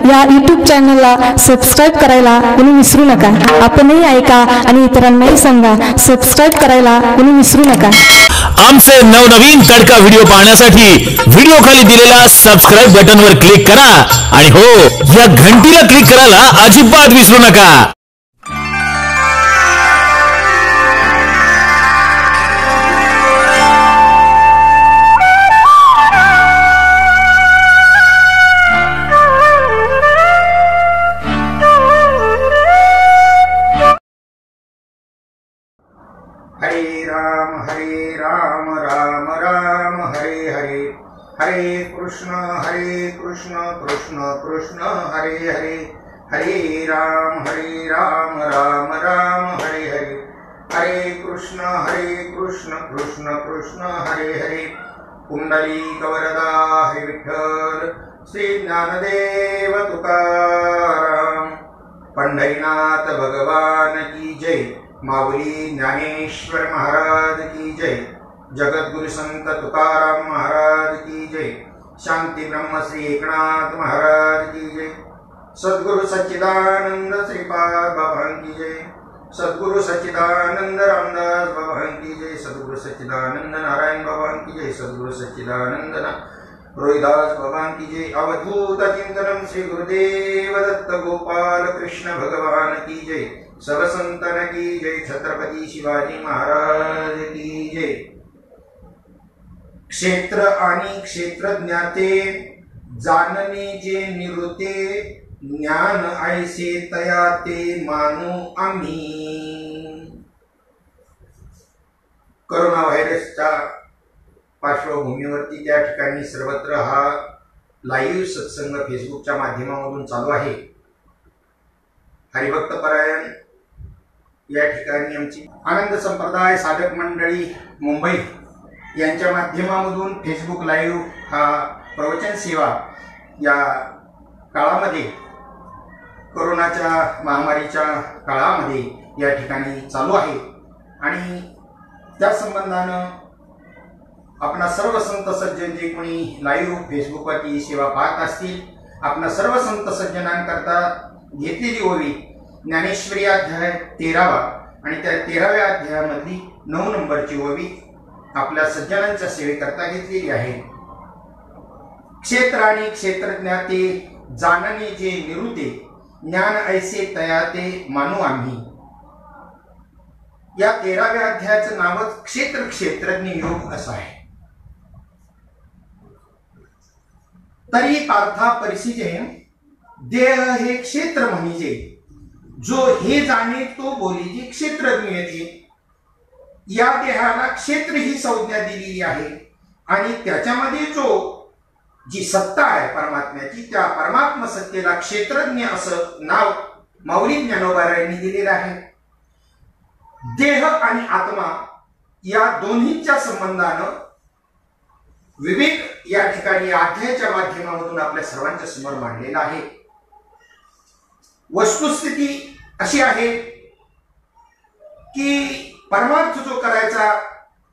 या YouTube चॅनलला subscribe करायला तुम्ही विसरू नका। आपणही ऐका आणि इतरांनाही सांगा सबस्क्राईब करायला तुम्ही विसरू नका। आमचे नवनवीन तडका व्हिडिओ पाहण्यासाठी व्हिडिओ खाली दिलेल्या सबस्क्राईब बटनवर क्लिक करा आणि हो या घंटीला क्लिक करायला अजिबात विसरू नका। हरे राम राम राम हरे हरे हरे कृष्ण कृष्ण कृष्ण हरे हरे हरे राम राम राम हरे हरे हरे कृष्ण कृष्ण कृष्ण हरे हरे पुंडलीक वरदा हरे विठ्ठल श्री ज्ञानदेव तुकाराम पंढरीनाथ भगवान की जय। माऊली ज्ञानेश्वर महाराज की जय। जगद्गुरु संत तुकाराम महाराज की जय। शांति ब्रह्म श्री एकनाथ महाराज की जय। सद्गुरु सच्चिदानंद श्रीपाद बाबा की जय। सद्गुरु सच्चिदानंद रामदास बाबा की जय। सद्गुरु सच्चिदानंद नारायण बाबा की जय। सद्गुरु सच्चिदानंद रोहिदास बाबा की जय। अवधूत चिंतनम श्री गुरुदेव दत्त गोपाल कृष्ण भगवान की जय। सब संतन की जय। छत्रपति शिवाजी महाराज की जय। क्षेत्र आणि क्षेत्रज्ञाते जाणणे जे निवृत्ते ज्ञान ऐसे तया ते मानू आम्ही। कोरोना व्हायरसच्या पार्श्वभूमीवरती त्या ठिकाणी सर्वत्र हा लाईव्ह सत्संग फेसबुकच्या माध्यमामधून चालू आहे। हरिभक्त परायण या ठिकाणी आमची आनंद संप्रदाय साधक मंडळी मुंबई यांच्या माध्यमामधून फेसबुक लाईव्ह हा प्रवचन सेवा या काळामध्ये कोरोनाच्या महामारीच्या काळामध्ये या ठिकाणी चालू आहे आणि त्या संबंधानं आपणा सर्व संत सज्जन जे कोणी लाईव्ह फेसबुकवरती सेवा पाहत असतील आपणा सर्व संत सज्जनांकरता घेतलेली ओवी ज्ञानेश्वरी अध्याय 13वा आणि त्या 13व्या अध्यायामधली 9 नंबरची ओवी आपल्या सज्जनांच्या सेवेकरता घेतलेली आहे। क्षेत्र आणि क्षेत्रज्ञाते जाणणे जे निवृत्ते ज्ञान ऐसे तया ते मानू आम्ही। या 13व्या अध्यायाचं नावच क्षेत्र क्षेत्रज्ञ योग असं आहे। तरी पार्था परिसिजे देह हे क्षेत्र म्हणजे जो हे जाणे तो बोलीजे क्षेत्रज्ञ येते। या देहाला क्षेत्र ही संज्ञा दिलेली आहे आणि त्याच्यामध्ये जो जी सत्ता आहे परमात्म्याची त्या परमात्मा सत्तेला क्षेत्रज्ञ असं नाव माऊली ज्ञानोबा यांनी दिलेलं आहे। देह आणि आत्मा या दोन्हीच्या संबंधानं विवेक या ठिकाणी अध्यायाच्या माध्यमातून आपल्या सर्वांच्या समोर मांडलेला आहे। वस्तुस्थिती अशी आहे की परमार्थ जो करायचा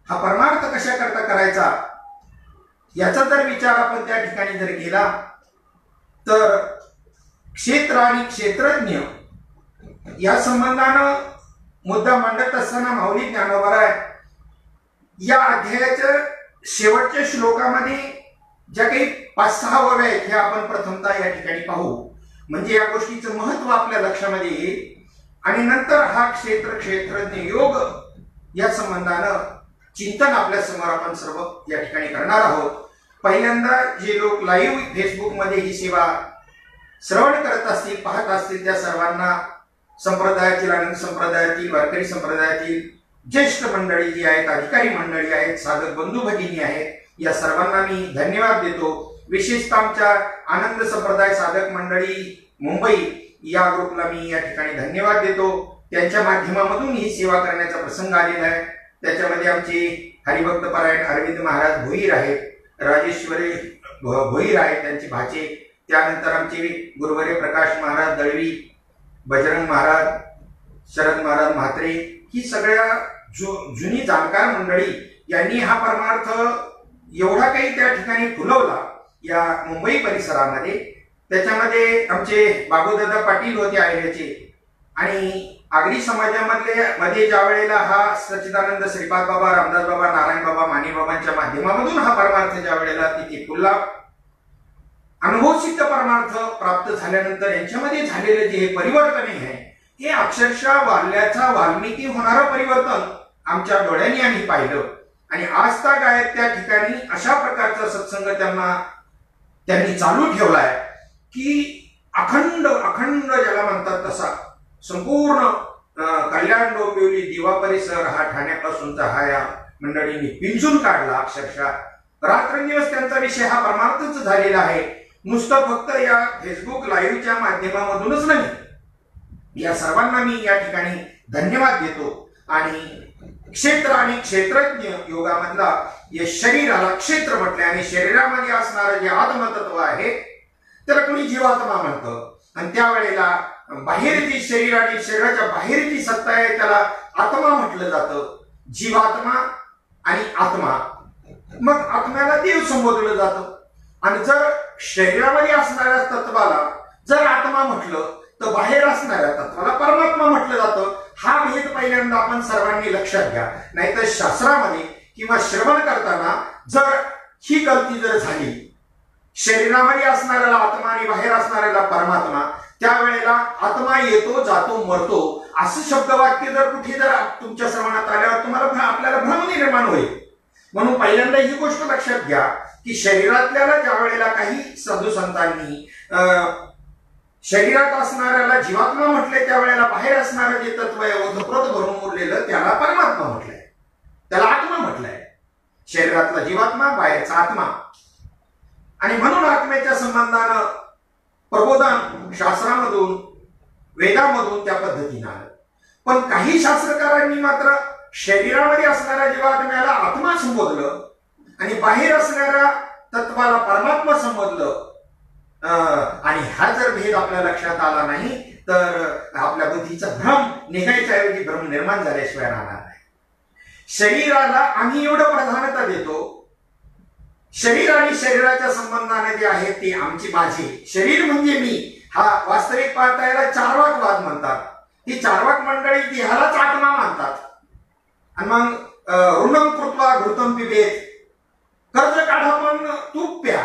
हा परमार्थ कशा करता करायचा याचा जर विचार आपण त्या ठिकाणी जर केला तर क्षेत्र आणि क्षेत्रज्ञ या संबंधानं मुद्दा मांडत असताना माऊली ज्ञानोबा या अध्यायाच्या शेवटच्या श्लोकामध्ये ज्या काही 5-6 ओव्या आहेत हे आपण प्रथमतः या ठिकाणी पाहू म्हणजे या गोष्टीचं महत्व आपल्या लक्षामध्ये येईल आणि नंतर हा क्षेत्र क्षेत्रज्ञ योग या संबंधानं चिंतन आपल्या समोर आपण सर्व या ठिकाणी करणार आहोत। पहिल्यांदा जे लोक लाईव्ह फेसबुक मध्ये ही सेवा श्रवण करत असतील पाहत असतील त्या सर्वांना संप्रदायातील आनंद संप्रदायातील वारकरी संप्रदायातील ज्येष्ठ मंडळी जी आहेत अधिकारी मंडळी आहेत साधक बंधू भगिनी आहेत या सर्वांना मी धन्यवाद देतो। विशेषतः आमच्या आनंद संप्रदाय साधक मंडळी मुंबई या ग्रुपला मी या ठिकाणी धन्यवाद देतो। त्यांच्या माध्यमामधून ही सेवा करण्याचा प्रसंग आलेला आहे। त्याच्यामध्ये आमचे हरिभक्त परायण अरविंद महाराज भोईर आहेत, राजेश्वरी भोईर आहेत त्यांचे भाचे, त्यानंतर आमचे गुरुवर्य प्रकाश महाराज दळवी, बजरंग महाराज, शरद महाराज म्हात्रे ही सगळ्या जुनी जाणकार मंडळी यांनी हा परमार्थ एवढा काही त्या ठिकाणी फुलवला या मुंबई परिसरामध्ये त्याच्यामध्ये आमचे बाबूदादा पाटील होते आयर्याचे आणि आगरी समाजामध्ये ज्या वेळेला हा सच्चिदानंद श्रीपाद बाबा, रामदास बाबा, नारायण बाबा, माने बाबांच्या माध्यमामधून हा परमार्थ ज्या वेळेला तिथे फुलला, अनुभवसिद्ध परमार्थ प्राप्त झाल्यानंतर यांच्यामध्ये झालेलं जे हे परिवर्तन आहे हे अक्षरशः वाल्याचा वाल्मिकी होणारं परिवर्तन आमच्या डोळ्यांनी आम्ही पाहिलं. आणि आज तक आहेत त्या ठिकाणी अशा प्रकारचा सत्संग त्यांनी चालू ठेवलाय की अखंड अखंड ज्याला म्हणतात तसा संपूर्ण कल्याण, डोंबिवली, दिवा परिसर हा ठाण्यापासूनचा हा या मंडळींनी पिंजून काढला. अक्षरशः रात्रंदिवस त्यांचा विषय हा परमार्थच झालेला आहे. नुसतं फक्त या फेसबुक लाईव्हच्या माध्यमामधूनच नाही, या सर्वांना मी या ठिकाणी धन्यवाद देतो. आणि क्षेत्र आणि क्षेत्रज्ञ योगामधला या शरीराला क्षेत्र म्हटले आणि शरीरामध्ये असणारं जे आत्मतत्व आहे त्याला कोणी जीवात्मा म्हणतं. आणि त्यावेळेला बाहेर जी शरीर आणि शरीराच्या बाहेर जी सत्ता आहे त्याला आत्मा म्हटलं जातं. जीवात्मा आणि आत्मा, मग आत्म्याला देव संबोधलं जातं. आणि जर शरीरामध्ये असणाऱ्या तत्वाला जर आत्मा म्हटलं तर बाहेर असणाऱ्या तत्वाला परमात्मा म्हटलं जातं. हा भेद पहिल्यांदा आपण सर्वांनी लक्षात घ्या. नाहीतर शास्त्रामध्ये किंवा श्रवण करताना जर ही गलती जर झाली, शरीरामध्ये असणाऱ्याला आत्मा आणि बाहेर असणाऱ्याला परमात्मा, त्यावेळेला आत्मा येतो जातो मरतो असं शब्दवाक्य जर कुठे जर तुमच्या श्रवणात आल्यावर तुम्हाला आपल्याला भ्रम निर्माण होईल. म्हणून पहिल्यांदा ही गोष्ट लक्षात घ्या की शरीरातल्याला ज्या वेळेला काही साधू संतांनी शरीरात असणाऱ्याला जीवात्मा म्हटले, त्यावेळेला बाहेर असणारं जे तत्व आहे ओतप्रोत भरून उरलेलं त्याला परमात्मा म्हटलंय, त्याला आत्मा म्हटलंय. शरीरातला जीवात्मा, बाहेरचा आत्मा. आणि म्हणून आत्म्याच्या संबंधानं प्रबोधन शास्त्रामधून वेदामधून त्या पद्धतीनं आलं. पण काही शास्त्रकारांनी मात्र शरीरामध्ये असणाऱ्या जीवात्म्याला आत्मा संबोधलं आणि बाहेर असणाऱ्या तत्वाला परमात्मा संबोधलं. आणि हा जर भेद आपल्या लक्षात आला नाही तर आपल्या बुद्धीचा भ्रम निघायच्या ऐवजी भ्रम निर्माण झाल्याशिवाय राहणार नाही. शरीराला आम्ही एवढं प्राधान्यता देतो, शरीर आणि शरीराच्या संबंधाने जे आहे ते आमची माझी, शरीर म्हणजे मी, हा वास्तविक पाहता याला चार्वाकवाद म्हणतात. ही चार्वाक मंडळी देहालाच आत्मा मानतात. आणि मग ऋणम कृत्वा घृतम पिबेत, कर्ज काढा पण तूप प्या,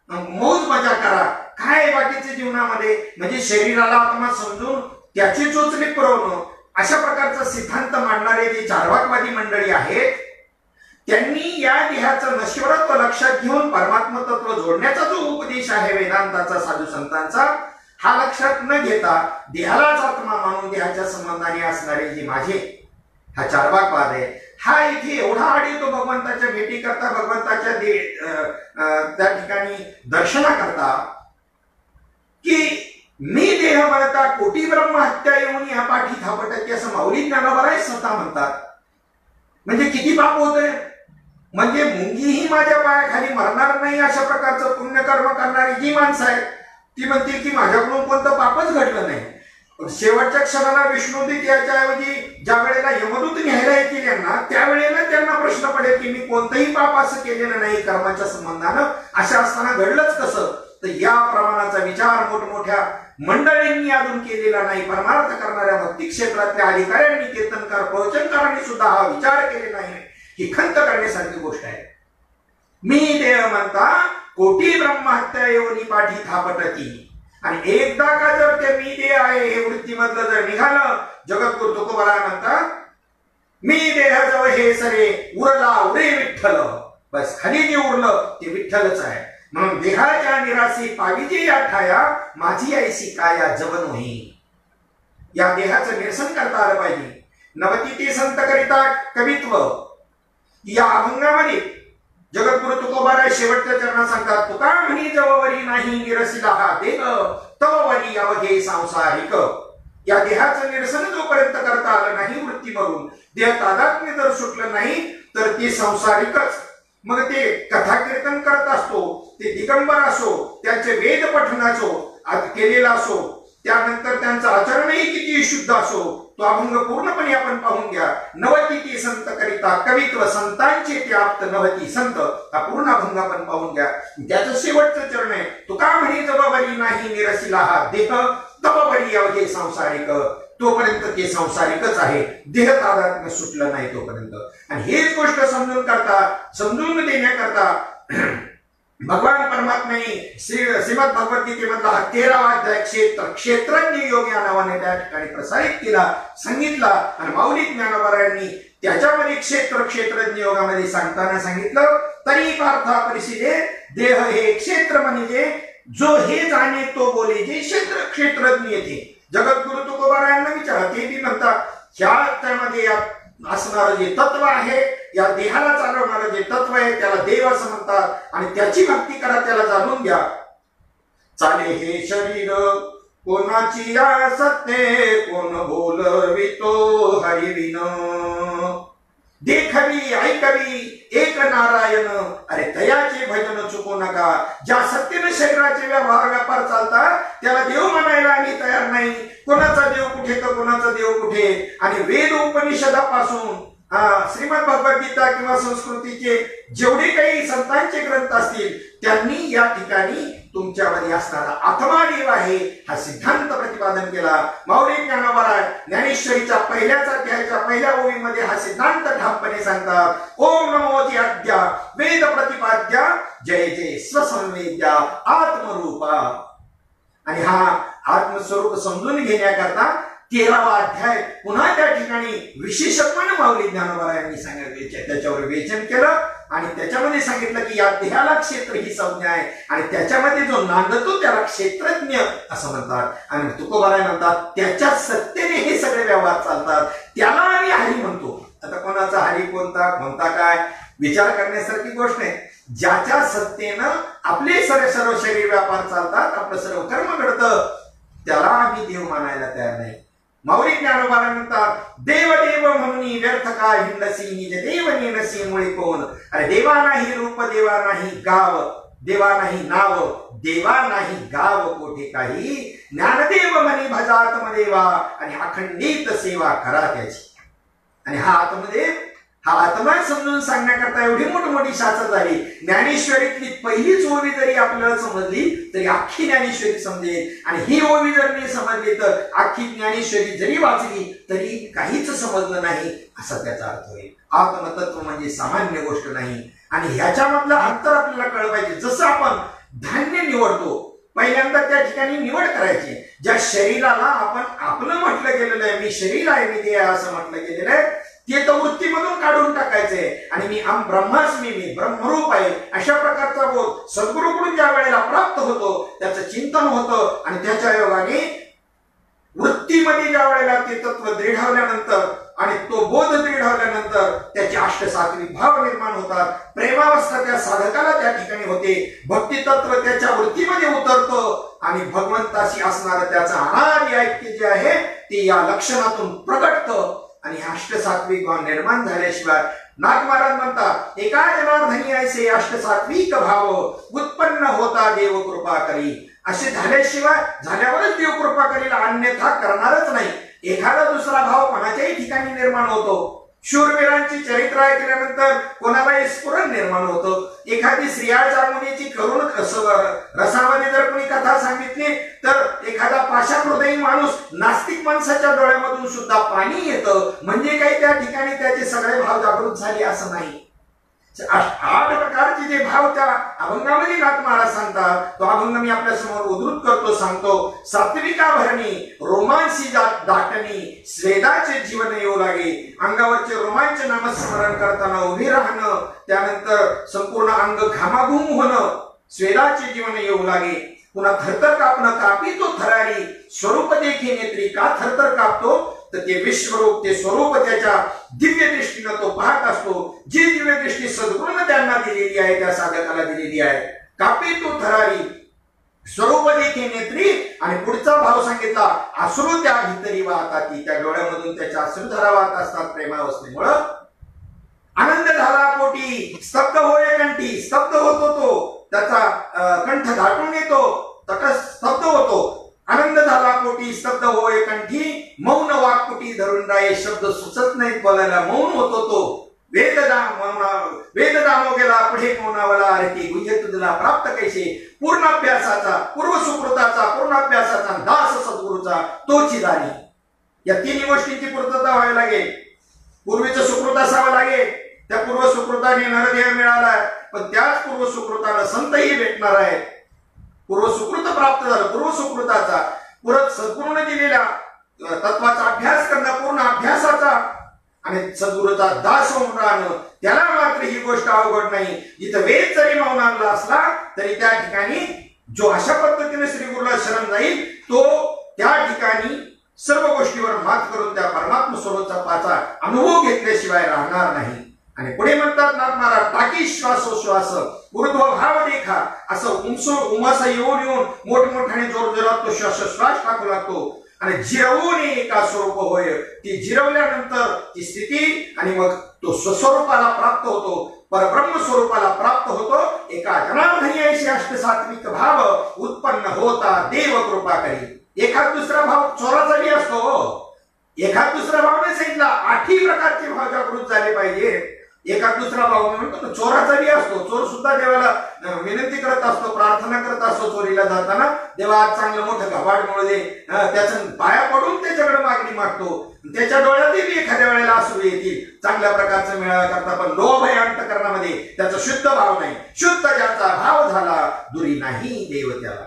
मौज मजा करा, काय बाकीच्या जीवनामध्ये, म्हणजे शरीराला आत्मा समजून त्याची चोचणी पुरवणं, अशा प्रकारचा सिद्धांत मांडणारे जे चार्वाकवादी मंडळी आहेत त्यांनी या देहाचं नश्वरत्व लक्षात घेऊन परमात्म तत्व जोडण्याचा जो उपदेश आहे वेदांताचा, साधू संतांचा, हा लक्षात न घेता देहालाच आत्मा मानून देहाच्या संबंधाने असणारे जे माझे, हा चार्वाकवाद आहे. हा इथे एवढा आड येतो भगवंताच्या भेटी करता, भगवंताच्या त्या ठिकाणी दर्शना करता की मी देह म्हणता कोटी ब्रह्म हत्या येऊन या पाठी थापटते असं माऊली ज्ञानोबा स्वतः म्हणतात. म्हणजे किती पाप होतंय, म्हणजे मुंगीही माझ्या पायाखाली मरणार नाही अशा प्रकारचं पुण्यकर्म करणारी जी माणसं आहेत ती म्हणतील की माझ्याकडून कोणतं पापच घडलं नाही. शेवटच्या क्षणाला विष्णुदूत याच्याऐवजी ज्या वेळेला यमदूत न्यायला येतील यांना, त्यावेळेला त्यांना प्रश्न पडेल की मी कोणतंही पाप असं केलेलं नाही कर्माच्या संबंधानं, अशा असताना घडलंच कसं. तर या प्रमाणाचा विचार मोठमोठ्या मंडळींनी अजून केलेला नाही. परमार्थ करणाऱ्या भक्ती क्षेत्रातल्या अधिकाऱ्यांनी, कीर्तनकार, प्रवचनकारांनी सुद्धा हा विचार केलेला नाही. ही खंत करण्यासारखी गोष्ट आहे. मी देह म्हणता कोटी ब्रह्महत्या योनी पाठी थापटती. आणि एकदा का जर ते मी देह आहे हे वृत्तीमधलं जर निघालं, जगद्गुरु तुकोबरा म्हणतात मी देह जवळ हे सरे उरला उरे विठ्ठल, बस खाली जे उरलं ते विठ्ठलच आहे. म्हणून देहाच्या निराशी पाविजे या ठाया, माझी ऐसी काया जवन होई. या देहाचं निरसन करता आलं पाहिजे. नवती ते संत करिता कवित्व या अभंगामध्ये जगद्गुरु तुकोबाराय शेवटच्या चरणात सांगतात, तुका म्हणी जववरी नाही निरसिला हा देह, तववरी अवघे सांसारिक. या देहाचं निरसन जोपर्यंत करता आलं नाही वृत्तीमधून, देह तादात्म्य जर सुटलं नाही तर ते संसारिकच. मग ते कथा कीर्तन करत असतो, ते दिगंबर असो, त्यांचे वेद पठण असो केलेला असो, त्यानंतर त्यांचं आचरणही किती शुद्ध असो, तो अभंग पूर्णपणे आपण पाहून घ्या. नवती ती संत करिता कवित्व संतांचे ते आप्त नवती संत, हा पूर्ण अभंग आपण पाहून घ्या. त्याचं शेवटचं चरण आहे, तुका म्हणे जबाबरी नाही निरसिला हा देह तब बरी अवघे सांसारिक. तोपर्यंत ते सांसारिकच आहे, देह तादात्म्य सुटलं नाही तोपर्यंत. आणि हेच गोष्ट समजून देण्याकरता भगवान परमात्म्याने श्रीमद भगवद्गीतेमधला हा 13वा अध्याय क्षेत्रज्ञ योग या नावाने त्या ठिकाणी प्रसारित केला, सांगितला. आणि माऊली ज्ञानोबारायांनी त्याच्यामध्ये क्षेत्रज्ञ योगामध्ये सांगताना सांगितलं, तरी पार्था परिषदे देह हे क्षेत्र म्हणजे जो हे जाणे तो बोले जे क्षेत्रज्ञ येते. जगद्गुरु तुकोबारायांना विचारा, ते बी म्हणतात ह्यामध्ये असणारं जे तत्व आहे, या देहाला चालवणारं जे तत्व आहे त्याला देव असं म्हणतात. आणि त्याची भक्ती करा, त्याला जाणून घ्या. चाले हे शरीर कोणाची सत्य, कोण बोलवितो हरिविन. देखवी ऐकवी एक नारायण, अरे दयाचे भजन चुकू नका. ज्या सत्तेनं शरीराचे व्यापार चालतात त्याला देव म्हणायला आम्ही तयार नाही. कोणाचा देव कुठे तर कोणाचा देव कुठे. आणि वेद उपनिषदापासून श्रीमद भगवद्गीता किंवा संस्कृतीचे जेवढे काही संतांचे ग्रंथ असतील त्यांनी या ठिकाणी तुमच्यामध्ये असणारा आत्मा देव आहे हा सिद्धांत प्रतिपादन केला. माऊली ज्ञानोबा ज्ञानेश्वरीच्या पहिल्याच अध्यायाच्या पहिल्या ओळीमध्ये हा सिद्धांत ठामपणे सांगतात. ओम नमोति अद्या वेद प्रतिपाद्या जय जय स्वसंवेद्या आत्मरूपा. आणि हा आत्मस्वरूप समजून घेण्याकरता 13वा अध्याय पुन्हा त्या ठिकाणी विशेषत्वाने माऊली ज्ञानोबा यांनी सांगितले, त्याच्यावर वेचन केलं. आणि त्याच्यामध्ये सांगितलं की या देहाला क्षेत्र ही संज्ञा आहे आणि त्याच्यामध्ये जो नांदतो त्याला क्षेत्रज्ञ असं म्हणतात. आणि तुकोबाराय म्हणतात त्याच्या सत्तेने हे सगळे व्यवहार चालतात, त्याला आम्ही हरी म्हणतो. आता कोणाचा हरी कोणता काय विचार करण्यासारखी गोष्ट नाही. ज्याच्या सत्तेनं आपले सर्व शरीर व्यापार चालतात, आपलं सर्व कर्म घडतं, त्याला आम्ही देव मानायला तयार नाही. माऊली ज्ञानोबा म्हणतात देव देव म्हणून व्यर्थ का हिंडसी निज देव नेनसी मुळे कोण. अरे देवा नाही रूप, देवा नाही गाव, देवा नाही नाव, देवा नाही गाव कोठे काही. ज्ञानदेव म्हणे भजा आत्मदेवा आणि अखंडित सेवा करा त्याची. आणि हा आत्मा समजून सांगण्याकरता एवढी मोठी शास्त्र झाली. ज्ञानेश्वरीतली पहिलीच ओवी जरी आपल्याला समजली तरी अख्खी ज्ञानेश्वरी समजेल. आणि ही ओवी जर नाही समजली तर अख्खी ज्ञानेश्वरी जरी वाचली तरी काहीच समजलं नाही असा त्याचा अर्थ होईल. आत्मतत्व म्हणजे सामान्य गोष्ट नाही. आणि ह्याच्यामधलं अंतर आपल्याला कळलं पाहिजे. जसं आपण धान्य निवडतो, पहिल्यांदा त्या ठिकाणी निवड करायची. ज्या शरीराला आपण आपलं म्हटलं गेलेलं आहे, मी शरीर आहे, मी देह असं म्हटलं गेलेलं आहे, ते तर वृत्तीमधून काढून टाकायचंय. आणि मी ब्रह्मास्मी, मी ब्रह्मरूप आहे अशा प्रकारचा बोध सद्गुरूकडून ज्या वेळेला प्राप्त होतो त्याचं चिंतन होतं. आणि त्याच्या योगाने वृत्तीमध्ये ज्या वेळेला ते तत्व दृढवल्यानंतर आणि तो बोध दृढवल्यानंतर त्याचे अष्टसात्विक भाव निर्माण होतात. प्रेमावस्था त्या साधकाला त्या ठिकाणी होते. भक्ती तत्व त्याच्या वृत्तीमध्ये उतरतं आणि भगवंताशी असणारं त्याचं अनादी ऐक्य जे आहे ते या लक्षणातून प्रगटतं. आणि अष्टसात्विक भाव निर्माण झाल्याशिवाय नाथ महाराज म्हणतात एका जनार्दनी ऐसे अष्टसात्विक भाव उत्पन्न होता देव कृपा करी. असे झाल्यावरच देव कृपा करील, अन्यथा करणारच नाही. एखादा दुसरा भाव कोणाच्याही ठिकाणी निर्माण होतो. शूरवीरांची चरित्र ऐकल्यानंतर कोणालाही स्फुरण निर्माण होतं. एखादी स्त्रिया चामुंडीची करुण रसामध्ये जर कोणी कथा सांगितली तर एखादा पाषाण हृदयी माणूस नास्तिक माणसाच्या डोळ्यामधून सुद्धा पाणी येतं. म्हणजे काही त्या ठिकाणी त्याचे सगळे भाव जागृत झाले असं नाही. 8 प्रकारचे जे भाव त्या अभंगामध्ये नाथ महाराज सांगतात तो अभंग मी आपल्या समोर उद्धृत करतो, सांगतो. सात्विका भरणी रोमांसी दाटणी स्वेदाचे जीवन येऊ लागे. अंगावरचे रोमांच नामस्मरण करताना उभे राहणं, त्यानंतर संपूर्ण अंग घामाघूम होणं, स्वेदाचे जीवन येऊ लागे. पुन्हा थरथर कापणं, कापी तो थरारी स्वरूप देखी नेत्री. का थरथर कापतो तर ते विश्वरूप, ते स्वरूप त्याच्या दिव्य दृष्टीनं तो पाहत असतो. जी दिव्य दृष्टी सद्गुरूने त्यांना दिलेली आहे, त्या साधकाला दिलेली आहे. कापी तो थरारी स्वरूप देखी नेत्री. आणि पुढचा भाव सांगितला अश्रू त्या भितरी वाहतात. त्या डोळ्यामधून त्याच्या अश्रुधारा वाहत असतात प्रेमावस्थेमुळं. आनंद झाला पोटी स्तब्ध होय कंठी. स्तब्ध होतो तो, त्याचा कंठ दाटून येतो, तटस्थ स्तब्ध होतो. आनंद झाला पोटी ओटी स्तब्ध होय कंठी, मौन वाक्कुटी धरून राये, शब्द सुचत नाहीत बोलायला, मौन होतो तो. वेददानो गेला पुढे मौनावला, अरे गुह्य तुझला प्राप्त कैसे, पूर्णाभ्यासाचा दास सद्गुरूचा तोची दानी. या तिन्ही गोष्टींची पूर्तता व्हावी लागेल. पूर्वीचं सुकृत असावं लागेल, त्या पूर्व सुकृताने नरदेह मिळालाय, पण त्याच पूर्व सुकृताला संतही भेटणार आहे. पूर्व सुकृत प्राप्त झालं, पूर्व सुकृताचा पूरक सद्गुरूने दिलेल्या तत्वाचा अभ्यास करणं, पूर्ण अभ्यासाचा आणि सद्गुरूचा दास होऊन राहणं, त्याला मात्र ही गोष्ट अवघड नाही. जिथं वेद जरी मौनाला असला तरी त्या ठिकाणी जो अशा पद्धतीने श्री गुरुला शरण जाईल तो त्या ठिकाणी सर्व गोष्टीवर मात करून त्या परमात्मा स्वरूपाचा अनुभव घेतल्याशिवाय राहणार नाही. आणि पुढे म्हणतात नाथ महाराज, टाकी श्वासोश्वास ऊर्ध्व भाव देखा, असं उमासा येऊन मोठमोठ्याने जोरजोरात तो श्वासोश्वास टाकू लागतो आणि जिरवून एका स्वरूप होय. ती जिरवल्यानंतर ती स्थिती आणि मग तो स्वस्वरूपाला प्राप्त होतो, परब्रह्म स्वरूपाला प्राप्त होतो. एका जनार्दनी ऐशी अष्टसात्विक भाव उत्पन्न होता देव कृपा करी. एखाद दुसरा भाव चोराचा बी असतो, एखाद दुसरा भाव नाही सांगितला, 8 प्रकारचे भाव जागृत झाले पाहिजे. एखाद दुसरा भाव म्हणतो ना चोराचा बी असतो. चोर सुद्धा देवाला विनंती करत असतो, प्रार्थना करत असतो चोरीला जाताना, देवा आज चांगलं मोठं घबाड मिळू दे, त्याचं पाया पडून त्याच्याकडे मागणी मागतो. त्याच्या डोळ्यातही एखाद्या वेळेला असू येतील चांगल्या प्रकारचं मिळावा करता, पण लोभ आहे अंतकरणामध्ये, त्याचा शुद्ध भाव नाही. शुद्ध ज्याचा भाव झाला दुरी नाही देव त्याला,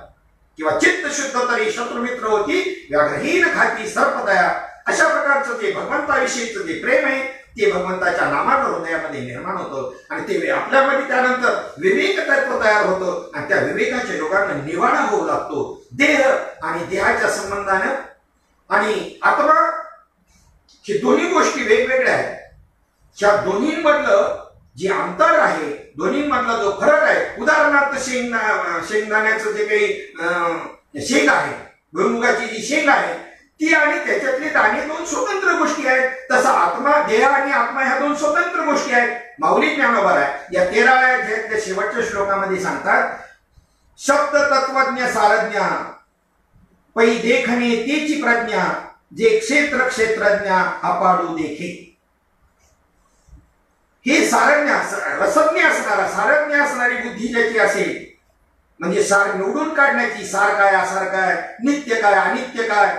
किंवा चित्त शुद्ध तरी शत्रुमित्र होती, व्याघ्रहीन खाती सर्पदया. अशा प्रकारचं जे भगवंताविषयीचं जे प्रेम आहे ते भगवंताच्या नामानं हृदयामध्ये निर्माण होतं आणि ते आपल्यामध्ये त्यानंतर विवेक तत्व तयार होतं आणि त्या विवेकाच्या योगाने निवाडा होऊ लागतो. देह आणि देहाच्या संबंधानं आणि आत्मा हे दोन्ही गोष्टी वेगवेगळ्या आहेत. ह्या दोन्हींमधलं जे अंतर आहे, दोन्हींमधला जो फरक आहे, उदाहरणार्थ शेंगदाण्याचं जे काही शेंग आहे, भुईमुगाची जी शेंग आहे ती आणि त्याच्यातले दाणे 2 स्वतंत्र गोष्टी आहेत. तसा आत्मा, देह आणि आत्मा ह्या 2 स्वतंत्र गोष्टी आहेत. माऊली ज्ञानोबा आहे या 13व्या अध्यायातल्या शेवटच्या श्लोकामध्ये सांगतात, शब्द तत्वज्ञ सारज्ञ पै देखणे तेची प्रज्ञा, जे क्षेत्र क्षेत्रज्ञ अपाडू देखे. हे सारज्ञ, रसज्ञ असणारा, सारज्ञ असणारी बुद्धी ज्याची असेल, म्हणजे सार निवडून काढण्याची, सार काय असार काय, नित्य काय अनित्य काय,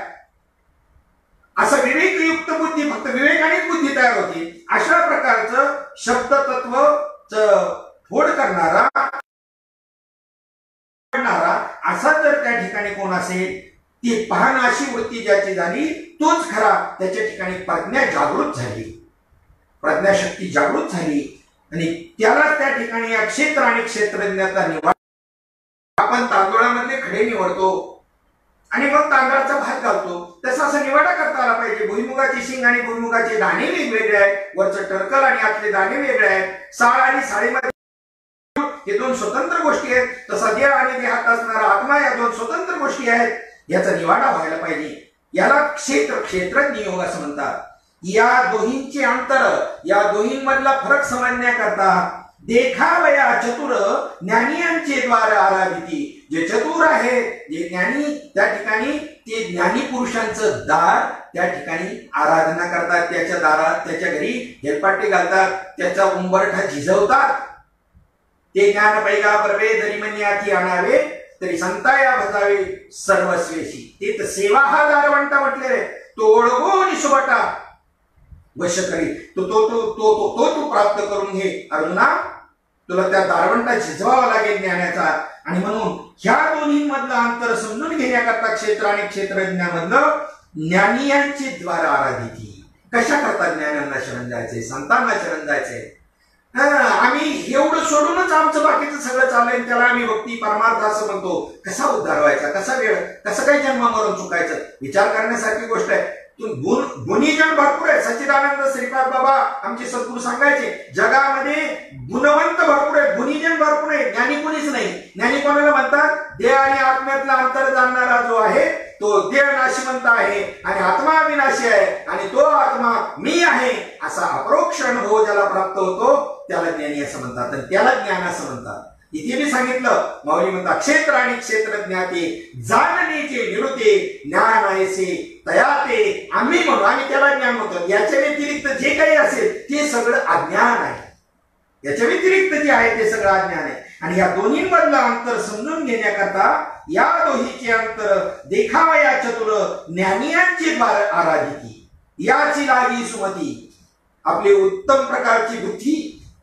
असं विवेकयुक्त बुद्धी, फक्त विवेकानेच बुद्धी तयार होती. अशा प्रकारचं शब्द तत्व फोड करणारा असा जर त्या ठिकाणी कोण असेल, ती पाहणं अशी वृत्ती ज्याची झाली तोच खरा. त्याच्या ठिकाणी प्रज्ञा जागृत झाली, प्रज्ञाशक्ती जागृत झाली आणि त्याला त्या ठिकाणी या क्षेत्र आणि क्षेत्रज्ञाचा निवाड. आपण तांदूळामधले खडे निवडतो आणि मग तांदळाचा भात घालतो, तसा असा निवाडा करता आला पाहिजे. भुईमुगाची शेंग आणि भुईमुगाचे दाणे वेगवेगळे आहेत, वरचं टरकल आणि आतले दाणे वेगळे आहेत. साळ आणि साळीमध्ये हे 2 स्वतंत्र गोष्टी आहेत. तसा देह आणि देहात असणारा आत्मा या 2 स्वतंत्र गोष्टी आहेत. याचा निवाडा व्हायला पाहिजे. याला क्षेत्रज्ञ योग असं म्हणतात. या दोहींचे अंतर, या दोहींमधला फरक समजण्याकरता देखावया चतुर ज्ञानियांचे द्वार आराधिती. जे चतुर आहे, जे ज्ञानी, त्या ठिकाणी ते ज्ञानी पुरुषांचं दार त्या ठिकाणी आराधना करतात. त्याच्या दारात, त्याच्या घरी हेलपाटे घालतात, त्याचा उंबरठा झिजवतात. ते ज्ञान पैगा परवे जरी मन्याती आणावे, तरी संताया भजावे सर्वस्वेशी. ते तर सेवा हा दारवंटा म्हटलेले, तो ओळखो निसुबटा वश करी. तो प्राप्त करून घे अर्जुना, तुला त्या दारवंटा झिजवावा लागेल ज्ञानाचा. आणि म्हणून ह्या दोन्हीमधलं अंतर समजून घेण्याकरता क्षेत्र आणि क्षेत्रज्ञामधलं ज्ञानियांची द्वार आराधिती. कशा करता ज्ञानांना शरण जायचंय, संतांना शरण जायचंय. आम्ही एवढं सोडूनच आमचं बाकीचं सगळं चाललंय, त्याला आम्ही भक्ती परमार्थ असं म्हणतो. कसा उद्धार व्हायचा, कसा वेळ, कसं काही जन्म मरून चुकायचं, विचार करण्यासारखी गोष्ट आहे. गुणीजन भरपूर आहे. सच्चिदानंद श्रीपाद बाबा आमचे सद्गुरू सांगायचे, जगामध्ये गुणवंत भरपूर आहे, गुणीजन भरपूर आहे, ज्ञानी कोणीच नाही. ज्ञानी कोणाला म्हणतात? देह आणि आत्म्यातला अंतर जाणणारा जो आहे तो देह नाशिवंत आहे आणि आत्मा अविनाशी आहे आणि तो आत्मा मी आहे असा अपरोक्ष अनुभव ज्याला प्राप्त होतो त्याला ज्ञानी असं म्हणतात आणि त्याला ज्ञान असं म्हणतात. इथे मी सांगितलं, माऊली म्हणतात क्षेत्र आणि क्षेत्रज्ञाते जाणण्याचे निरुते ज्ञान आहेसे तयाते आम्ही म्हणू, आम्ही त्याला ज्ञान म्हणतो. याच्या व्यतिरिक्त जे काही असेल ते सगळं अज्ञान आहे. याच्या व्यतिरिक्त जे आहे ते सगळं अज्ञान आहे. आणि या दोन्हींमधलं अंतर समजून घेण्याकरता या दोहीचे अंतर देखावा या चतुर ज्ञानियांची आराधिती याची लागी सुमती. आपली उत्तम प्रकारची बुद्धी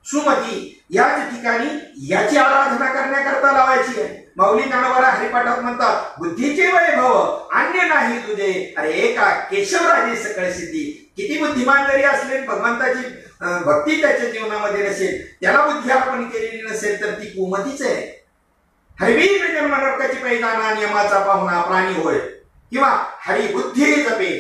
सुमती याच ठिकाणी याची आराधना करण्याकरता लावायची आहे. माऊली ज्ञानोबा हरिपाठात म्हणतात, बुद्धीचे वैभव अन्य नाही तुझे, अरे एका केशवराजे सकळ सिद्धी. किती बुद्धिमान जरी असले, भगवंताची भक्ती त्याच्या जीवनामध्ये नसेल, त्याला बुद्धी अर्पण केलेली नसेल, तर ती कुमतीच आहे. हरिवीर जन्म नरकाची पैजाना नियमाचा पाहुणा प्राणी होय, किंवा हरी बुद्धी जपे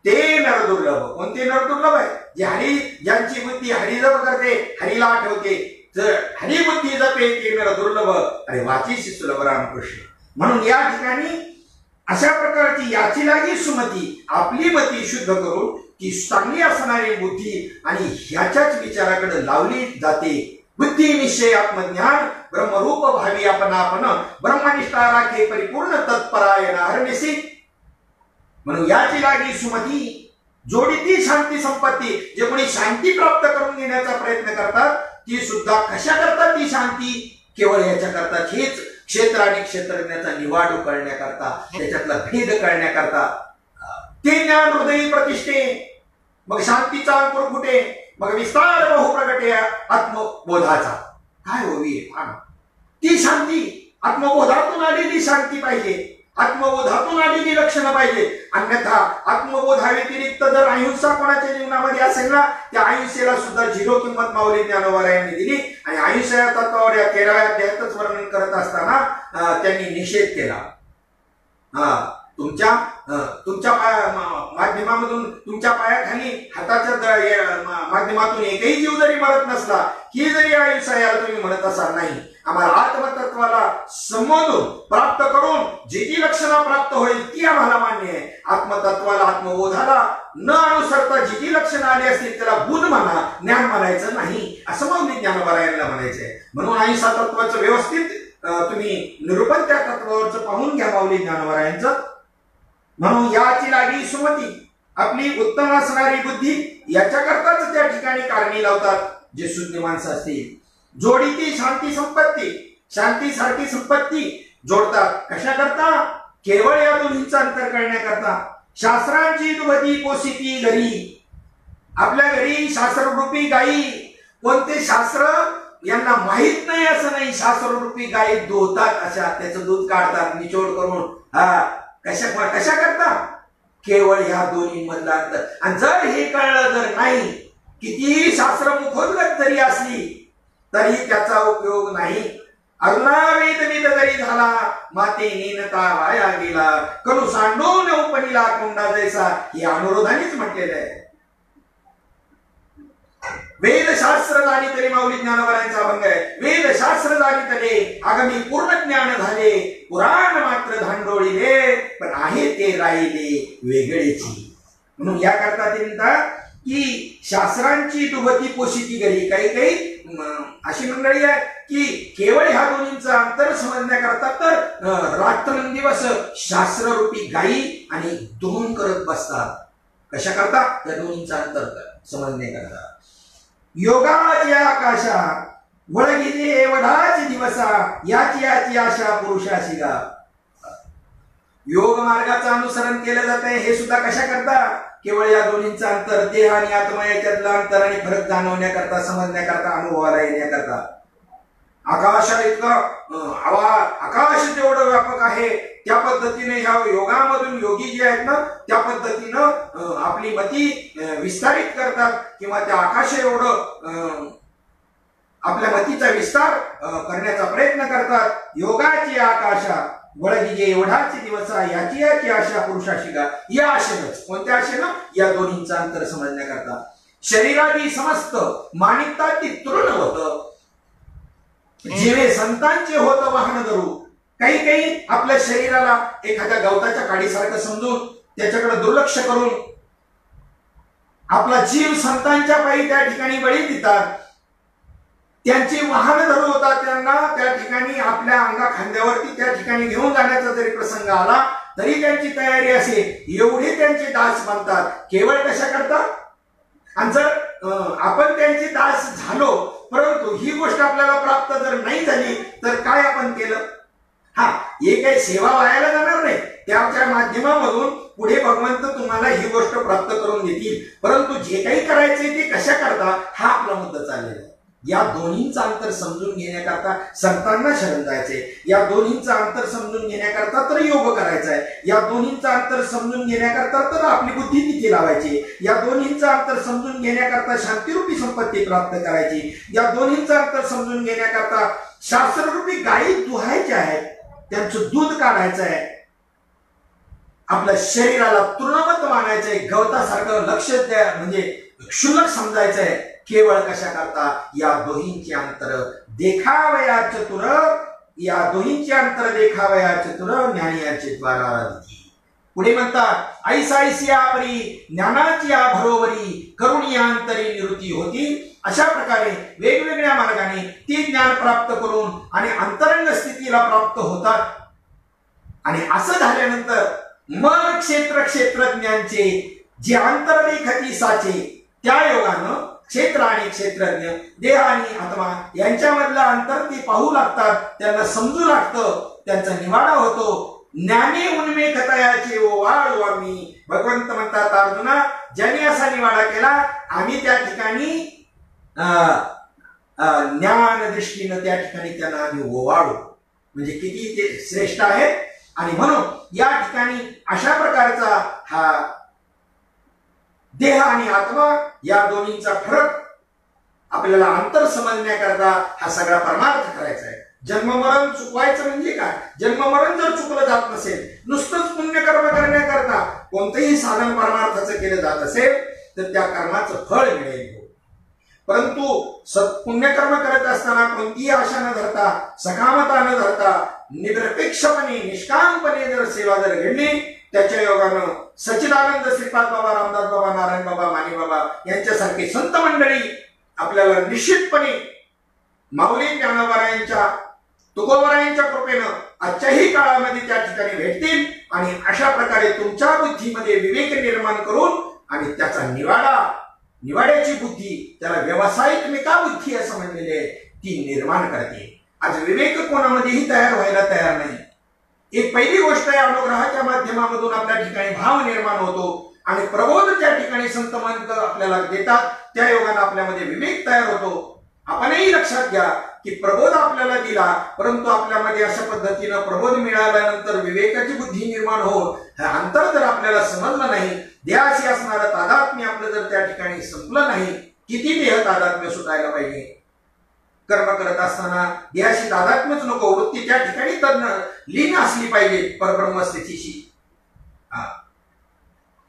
ते नर दुर्लभ. कोणते नर दुर्लभ आहे? जे ज्यांची बुद्धी हरी जप करते, हरीला आठवते. जर हरी बुद्धी जपे ते नर दुर्लभ, अरे वाचीशी सुलभ रामकृष्ण. म्हणून या ठिकाणी अशा प्रकारची याची लागी सुमती, आपली मती शुद्ध करून ती चांगली असणारी बुद्धी आणि ह्याच्याच विचाराकडे लावली जाते. बुद्धी निश्चय आत्मज्ञान ब्रह्मरूप भावी आपण ब्रह्मनिष्ठा राखे परिपूर्ण तत्परायण हरनिसी. म्हणून याची लागी सुमती जोडीती शांती संपत्ती. जे कोणी शांती प्राप्त करून घेण्याचा प्रयत्न करतात ती सुद्धा कशा करतात ती शांती? केवळ याच्या करता, हेच क्षेत्र आणि क्षेत्रज्ञाचा निवाड करण्याकरता, त्याच्यातला भेद करण्याकरता. ते ज्ञान हृदयी प्रतिष्ठे, मग शांतीचा अंकुर फुटे, मग विस्तार बहुप्रगटे आत्मबोधाचा. काय होवी ती शांती आत्मबोधातून आलेली शांती पाहिजे, आत्मबोधातून आलेली लक्षणं पाहिजे. अन्यथा आत्मबोधा व्यतिरिक्त जर अहिंसा कोणाच्या जीवनामध्ये असेल ना, त्या अहिंसेला सुद्धा झिरो किंमत माऊली ज्ञानोबा यांनी दिली. आणि अहिंसा या तत्वावर या 13व्या अध्यायातच वर्णन करत असताना त्यांनी निषेध केला. तुमच्या माध्यमामधून, तुमच्या पायाखाली हाताच्या माध्यमातून एकही जीव जरी मरत नसला, ही जरी अहिंसा याला तुम्ही म्हणत असाल, नाही. आम्हाला आत्मतत्वाला संबोधून प्राप्त करून जी जी लक्षणं प्राप्त होईल ती आम्हाला मान्य आहे. आत्मतत्वाला, आत्मबोधाला न अनुसरता जी जी लक्षणं आली असतील त्याला बुध म्हणा, ज्ञान म्हणायचं नाही, असं माऊली ज्ञानोबा यांना म्हणायचंय. म्हणून अहिंसा तत्वाचं व्यवस्थित तुम्ही निरूपण त्या तत्वावरचं पाहून घ्या माऊली ज्ञानोबा यांचं. म्हणून याची लागी सुमती, आपली उत्तम असणारी बुद्धी याच्याकरताच त्या ठिकाणी कारणी लावतात जे शुद्ध माणसं असतील. जोडीती शांती संपत्ती, शांती सारखी संपत्ती जोडतात. कशा करता? केवळ या दोन्हींचा अंतर करण्याकरता. शास्त्रांची दुभती पोसिती घरी, आपल्या घरी शास्त्ररूपी गायी. कोणते शास्त्र यांना माहित नाही असं नाही, शास्त्ररूपी गायी दोहतात, अशा त्याचं दूध काढतात निचोड करून. कशा करता? केवळ ह्या दोन्ही मधला अंतर. आणि जर हे कळलं जर नाही, कितीही शास्त्र मुखोद्गत जरी असली तरी त्याचा उपयोग नाही. अरुणावेद वेद जरी झाला, माते नेनता वाया गेला, करू सांडून उपनीला कोंडा जैसा, हे अनुरोधानेच म्हटलेलं आहे. वेदशास्त्र जाणी तरी माऊली ज्ञानोबा अभंग आहे. वेदशास्त्र जाणी तरी आगमी पूर्ण ज्ञान झाले, पुराण मात्र धांडोळीले, पण आहे ते राहिले वेगळेची. म्हणून या करता ते म्हणतात की शास्त्रांची दुभती पोशिती घरी. काही अशी मंडळी आहे की केवळ ह्या दोन्हींचा अंतर समजण्याकरता तर रात्रंदिवस शास्त्ररूपी गायी आणि दोन करत बसतात. कशा करता? या दोन्हींचा अंतर समजण्याकरता. योगाची आकाशा वळगिले एवढाच दिवसा, याची आशा पुरुषाशी गा. योग मार्गाचं अनुसरण केलं जात आहे, हे सुद्धा कशा करता? केवळ या दोन्हींचा अंतर, देह आणि आत्मा याच्यातला अंतर आणि फरक जाणवण्याकरता, समजण्याकरता, अनुभवाला येण्याकरता. आकाशा इतकं आकाश जेवढं व्यापक आहे त्या पद्धतीने ह्या योगामधून योगी जे आहेत ना, त्या पद्धतीनं आपली मती विस्तारित करतात, किंवा त्या आकाश एवढं आपल्या मतीचा विस्तार करण्याचा प्रयत्न करतात. योगाची आकाशा वळगिजे एवढाच दिवसा, याची आशा पुरुषाशी गा. या आशेनच, कोणत्या आशेनं? या दोन्हींचा अंतर समजण्याकरता. शरीरादी समस्त मानिकता ती तृण होत, जीवे संतांचे होत वाहन धरू. काही आपल्या शरीराला एखाद्या गवताच्या काडीसारखं समजून त्याच्याकडे दुर्लक्ष करून आपला जीव संतांच्या पायी त्या ठिकाणी बळी देतात. त्यांची वाहन धरू होता, त्यांना त्या ठिकाणी आपल्या अंगा खांद्यावरती त्या ठिकाणी घेऊन जाण्याचा जरी प्रसंग आला तरी त्यांची तयारी असे, एवढे त्यांचे दास बनतात केवळ कशा करता. आणि जर आपण त्यांचे दास झालो परंतु ही गोष्ट आपल्याला प्राप्त जर नाही झाली तर काय आपण केलं. हा, हे काही सेवा व्हायला जाणार नाही, त्याच्या माध्यमामधून पुढे भगवंत तुम्हाला ही गोष्ट प्राप्त करून देतील, परंतु जे काही करायचंय ते कशा करता हा आपला मुद्दा चाललेला आहे. या दोन्हींचं अंतर समजून घेण्याकरता संतांना शरण जायचंय, या दोन्हींचं अंतर समजून घेण्याकरता तर योग करायचा आहे, या दोन्हींचं अंतर समजून घेण्याकरता तर आपली बुद्धी तिथे लावायची, या दोन्हींचं अंतर समजून घेण्याकरता शांतिरूपी संपत्ती प्राप्त करायची, या दोन्हींचं अंतर समजून घेण्याकरता शास्त्ररूपी गायी दुहायच्या आहेत, त्यांचं दूध काढायचं आहे, आपल्या शरीराला तृणवत मानायचंय, गवतासारखं लक्ष द्या म्हणजे क्षुल्लक समजायचंय. केवळ कशा करता या दोहींचे अंतर देखावया चतुर, या दोहींचे अंतर देखावया चतुर, ज्ञानियाचे द्वाराधी. पुढे म्हणतात ऐसाईसी आपरी ज्ञानाची या भरोवरी करुणियांतरी निवृत्ती होती. अशा प्रकारे वेगवेगळ्या मार्गाने ती ज्ञान प्राप्त करून आणि अंतरंग स्थितीला प्राप्त होतात. आणि असं झाल्यानंतर मग क्षेत्रज्ञांचे जे अंतर्देखती साचे त्या योगानं क्षेत्र आणि क्षेत्रज्ञ, देह आणि आत्मा यांच्यामधलं अंतर ते पाहू लागतात, त्यांना समजू लागतं, त्यांचा निवाडा होतो. ज्ञानी उन्मेष तयाचे वाळू आम्ही, भगवंत म्हणतात अर्जुना ज्यांनी असा निवाडा केला आम्ही त्या ठिकाणी ज्ञान दृष्टीनं त्या ठिकाणी त्यांना आम्ही ओवाळू. म्हणजे किती ते श्रेष्ठ आहेत. आणि म्हणून या ठिकाणी अशा प्रकारचा हा देह आणि आत्मा या दोन्हींचा फरक आपल्याला अंतर समजण्याकरता हा सगळा परमार्थ करायचा आहे. जन्ममरण चुकवायचं म्हणजे काय, जन्ममरण जर चुकलं जात नसेल, नुसतंच पुण्यकर्म करण्याकरता कोणतंही साधन परमार्थाचं केलं जात असेल तर त्या कर्माचं फळ मिळेल. परंतु पुण्यकर्म करत असताना कोणतीही आशा न धरता, सकामता न धरता, निरपेक्षपणे निष्कामपणे जर सेवा जर घडली त्याच्या योगानं सच्चिदानंद श्रीपाद बाबा, रामदास बाबा, नारायण बाबा, माने बाबा यांच्यासारखे संत मंडळी आपल्याला निश्चितपणे माऊली ज्ञानोबारायांच्या तुकोबारायांच्या कृपेनं आजच्याही काळामध्ये त्या ठिकाणी भेटतील. आणि अशा प्रकारे तुमच्या बुद्धीमध्ये विवेक निर्माण करून आणि त्याचा निवाड्याची बुद्धी, त्याला व्यावसायिक मेका बुद्धी असं म्हणलेले आहे, ती निर्माण करते. आज विवेक कोणामध्येही तयार व्हायला तयार नाही. एक पहिली गोष्ट आहे, अनुग्रहाच्या माध्यमामधून आपल्या ठिकाणी भाव निर्माण होतो आणि प्रबोध त्या ठिकाणी संत मंत आपल्याला देतात, त्या योगाने आपल्यामध्ये विवेक तयार होतो. आपणही लक्षात घ्या की प्रबोध आपल्याला दिला, परंतु आपल्यामध्ये अशा पद्धतीनं प्रबोध मिळाल्यानंतर विवेकाची बुद्धी निर्माण होऊन हे अंतर जर आपल्याला समजलं नाही, देहाशी असणारं तादात्म्य आपलं जर त्या ठिकाणी संपलं नाही, किती देह तादात्म्य सुटायला पाहिजे. कर्म करत असताना देहाशी तादात्म्यच नको, वृत्ती त्या ठिकाणी लीन असली पाहिजे परब्रह्म स्थितीशी.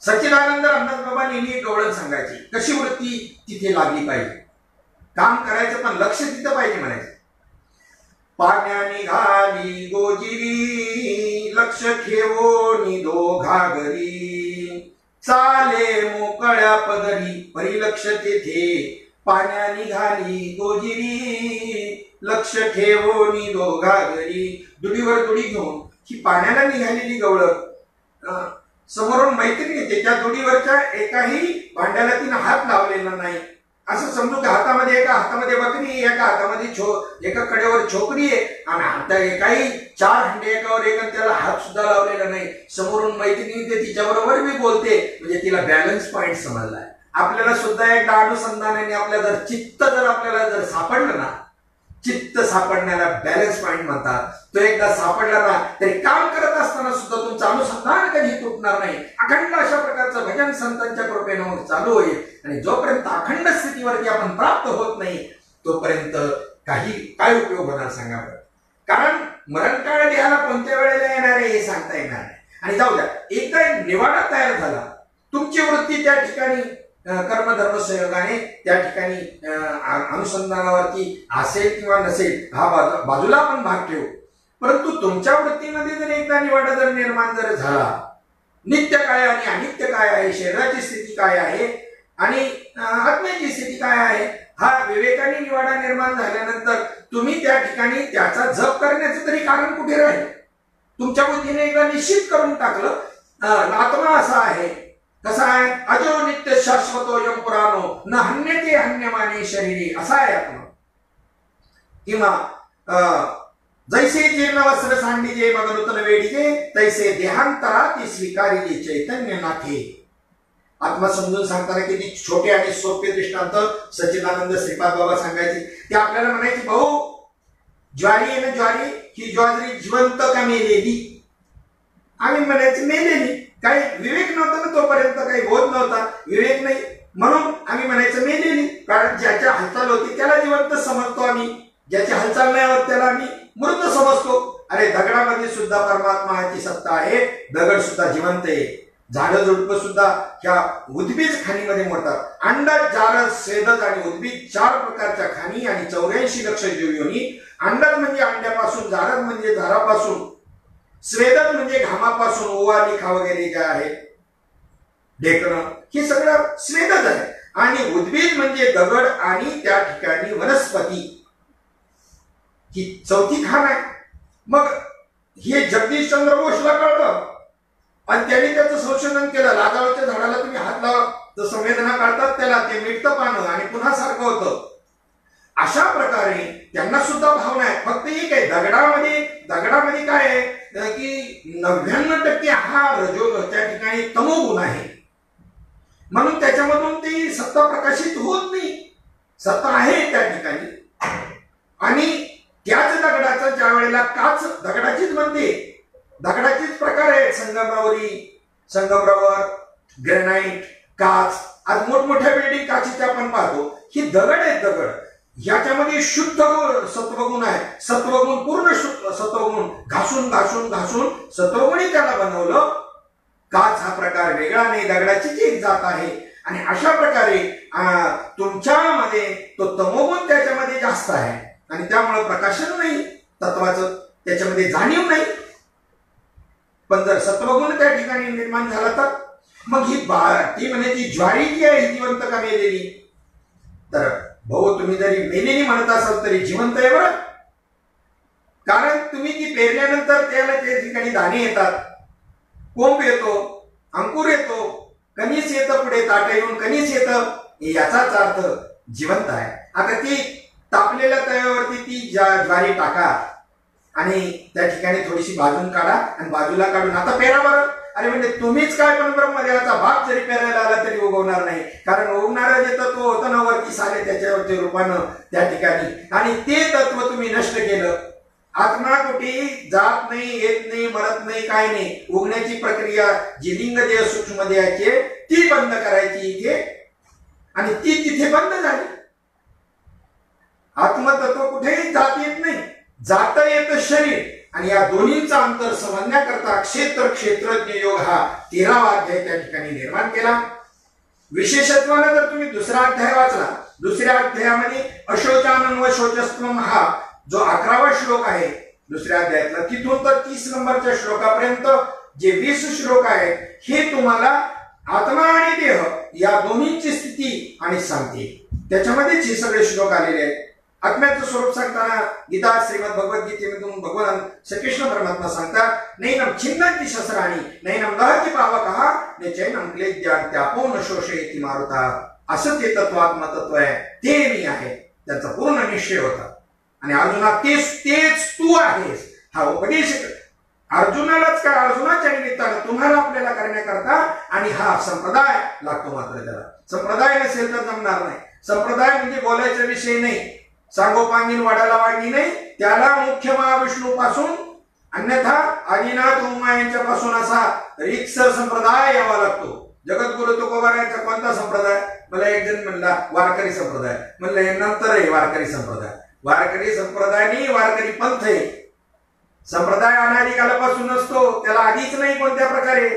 सच्चिदानंद रामदास बाबा नेहमी गवळण सांगायची, कशी वृत्ती तिथे लागली पाहिजे. काम करायचं पण लक्ष तिथं पाहिजे म्हणायचं. पाण्याने घाली गोजिरी, लक्ष ठेवोनी दोघा घरी, चाले मोकळ्या पदरी परिलक्ष तेथे. पाण्याने घाली गोजिरी, लक्ष ठेवोनी दोघा घरी. दुडीवर दुडी घेऊन ही पाण्याला निघालेली गवळण समोरून मैत्रीण येते, त्या दुडीवरच्या एकाही भांड्याला तिनं हात लावलेला नाही. असं समजू की एका हातामध्ये बकरी, एका हातामध्ये एका कडेवर छोकरी आहे आणि आता एकाही 4 हंडे एकावर एक, त्याला हात सुद्धा लावलेला नाही. समोरून मैत्रिणी ते तिच्याबरोबर मी बोलते, म्हणजे तिला बॅलन्स पॉइंट समजलाय. आपल्याला सुद्धा एकदा अनुसंधानाने आपल्या जर चित्त जर आपल्याला जर सापडलं ना, चित्त सापडण्याला बॅलन्स पॉइंट म्हणतात. तो एकदा सापडला ना तरी काम करत असताना सुद्धा तुमचं अनुसंधान कधी तुटणार नाही. अखंड अशा प्रकारचं भजन संतांच्या कृपेनं मग चालू होईल. आणि जोपर्यंत अखंड स्थितीवरती आपण प्राप्त होत नाही तोपर्यंत काय उपयोग होणार सांगा बरं. कारण मरणकाळ देहाला कोणत्या वेळेला येणार आहे हे सांगता येणार नाही. आणि जाऊ द्या, एकदा निवाडा तयार झाला, तुमची वृत्ती त्या ठिकाणी कर्मधर्म संयोगाने त्या ठिकाणी अनुसंधानावरती असेल किंवा नसेल हा बाजूला आपण भाग ठेवू. परंतु तुमच्या वृत्तीमध्ये जर एकदा निवाडा जर निर्माण जर झाला, नित्य काय आणि अनित्य काय आहे, शरीराची स्थिती काय आहे आणि आत्म्याची स्थिती काय आहे, हा विवेकाने निवाडा निर्माण झाल्यानंतर तुम्ही त्या ठिकाणी त्याचा जप करण्याचं तरी कारण कुठे राहील? तुमच्या बुद्धीने एकदा निश्चित करून टाकलं आत्मा असा आहे, कसा आहे? अजो नित्य शाश्वतो यम पुराणो न हन्यते हन्यमाने शरीरे, असा आहे आत्मा. किंवा जैसे जीर्ण वस्त्र सांडीजे मग नूतन वेडीजे तैसे देहांतरा ती स्वीकारीजे चैतन्य नाथे. आत्मा समजून सांगताना किती छोटे आणि सोपे दृष्टांत सच्चिदानंद श्रीपाद बाबा सांगायचे. ते आपल्याला म्हणायचे, भाऊ ज्वारी आहे ना, ज्वारी ही ज्वारी जिवंत का मेलेली? आम्ही म्हणायचे मेलेली. काही विवेक नव्हता ना तोपर्यंत, काही बोध नव्हता, विवेक नाही, म्हणून आम्ही म्हणायचं मेलेली. कारण ज्याच्या हालचाल होती त्याला जिवंत समजतो आम्ही, ज्याची हालचाल नाही होत त्याला आम्ही मृत समजतो. अरे दगडामध्ये सुद्धा परमात्माची सत्ता आहे, दगड सुद्धा जिवंत आहे. झाडं झुडपं सुद्धा ह्या उद्भिज खाणीमध्ये मोडतात. अंडज, जारज, स्वेदज आणि उद्भिज 4 प्रकारच्या खाणी आणि 84 लक्ष जीवयोनी. अंडज म्हणजे अंड्यापासून, जारज म्हणजे झाडापासून, स्वेदज म्हणजे घामापासून, ओवा लिखा वगैरे जे आहे ढेकणं, हे सगळं स्वेदज आहे. आणि उद्भिज म्हणजे दगड आणि त्या ठिकाणी वनस्पती, ही 4थी खाण आहे. मग हे जगदीश चंद्र बोसला कळलं आणि त्यांनी त्याचं संशोधन केलं. लाजाळूच्या झाडाला तुम्ही हात लावा तर संवेदना काढतात त्याला, ते मिळतं पानं आणि पुन्हा सारखं होतं. अशा प्रकारे त्यांना सुद्धा भावना आहे. फक्त एक आहे, दगडामध्ये काय आहे की 99% हा रजो त्या ठिकाणी तमोगुण आहे, म्हणून त्याच्यामधून ती सत्ता प्रकाशित होत नाही. सत्ता आहे त्या ठिकाणी. आणि त्याच दगडाचा ज्या वेळेला काच दगडाचीच म्हणते, दगडाचीच प्रकार आहेत, संगमरवर, ग्रेनाइट, काच. आज मोठमोठ्या बिल्डिंग काचीच्या आपण पाहतो, ही दगड आहेत. दगड ह्याच्यामध्ये शुद्ध सत्वगुण आहे. सत्वगुण, पूर्ण सत्वगुण घासून घासून घासून सत्वगुणी त्याला बनवलं. काच हा प्रकार वेगळा नाही, दगडाचीच एक जात आहे. आणि अशा प्रकारे तुमच्यामध्ये तो तमोगुण त्याच्यामध्ये जास्त आहे आणि त्यामुळे प्रकाशन नाही तत्वाचं, त्याच्यामध्ये जाणीव नाही. पण जर सत्वगुण त्या ठिकाणी निर्माण झाला तर मग ही ती म्हणायची ज्वारी जी आहे ही जिवंत का मेलेली? तर भाऊ तुम्ही जरी मेलेली म्हणत असाल तरी जिवंत आहे बरं. कारण तुम्ही ती पेरल्यानंतर त्याला त्या ठिकाणी दाणे येतात, कोंब येतो, अंकुर येतो, कणीस येतं, पुढे ताट येऊन कणीस येतं, याचाच अर्थ जिवंत आहे. आता ती तापलेल्या तव्यावरती ती ज्वारी टाका आणि त्या ठिकाणी थोडीशी भाजून काढा आणि बाजूला काढून आता पेरा बरं. अरे म्हणजे तुम्हीच काय पण ब्रह्मदेवाचा बाप जरी पेरायला आला तरी उगवणार नाही. कारण उगवणारं जे तत्व होतं ना वरती साले त्याच्यावरच्या रूपानं त्या ठिकाणी, आणि ते तत्व तुम्ही नष्ट केलं. आत्मा कुठेही जात नाही, येत नाही, मरत नाही, काय नाही. उगण्याची प्रक्रिया जी लिंग देह सूक्ष्म देहाची ती बंद करायची इथे, आणि ती तिथे बंद झाली. आत्मतत्व कुठेही जात येत नाही, जात येत शरीर. आणि या दोन्हींचा अंतर समजण्याकरता क्षेत्रज्ञ योग हा 13वा अध्याय त्या ठिकाणी निर्माण केला. विशेषत्वाने जर तुम्ही 2रा अध्याय वाचला, 2ऱ्या अध्यायामध्ये अशोचानन व शोचस्त्वम हा जो 11वा श्लोक आहे 2ऱ्या अध्यायातला, तिथून तर 30 नंबरच्या श्लोकापर्यंत जे 20 श्लोक आहेत हे तुम्हाला आत्मा आणि देह या दोन्हींची स्थिती आणि सांगते. त्याच्यामध्येच हे सगळे श्लोक आलेले आहेत. आत्म्याचं स्वरूप सांगताना गीता श्रीमद भगवद्गीतेमधून भगवान श्रीकृष्ण परमात्मा सांगतात, नैनम छिन्नन्ति शस्त्राणि नैनम दहति पावकः न चैनम क्लेद्यान् त्यापो न शोषयति मारुता. असं ते तत्व आत्मतत्व आहे, ते मी आहे, त्याचा पूर्ण निश्चय होता. आणि अर्जुना तेच तू आहेस हा उपदेश अर्जुनालाच का, अर्जुनाच्या निमित्तानं तुम्हाला आपल्याला करण्याकरता. आणि हा संप्रदाय लागतो. मात्र त्याला संप्रदाय नसेल तर जमणार नाही. संप्रदाय म्हणजे बोलायचा विषय नाही, सांगोपांगीन वाढायला वाढणी नाही, त्याला मुख्य महाविष्णू पासून अन्यथा आदिनाथ उमा यांच्यापासून असा रिक्सर संप्रदाय यावा लागतो. जगद्गुरु तुकोबारायांचा कोणता संप्रदाय? मला एक जण म्हणला वारकरी संप्रदाय. म्हणलं हे नंतर आहे वारकरी संप्रदाय. वारकरी संप्रदाय नाही, वारकरी पंथ आहे. संप्रदाय अनादिकालापासून असतो, त्याला आधीच नाही कोणत्या प्रकारे.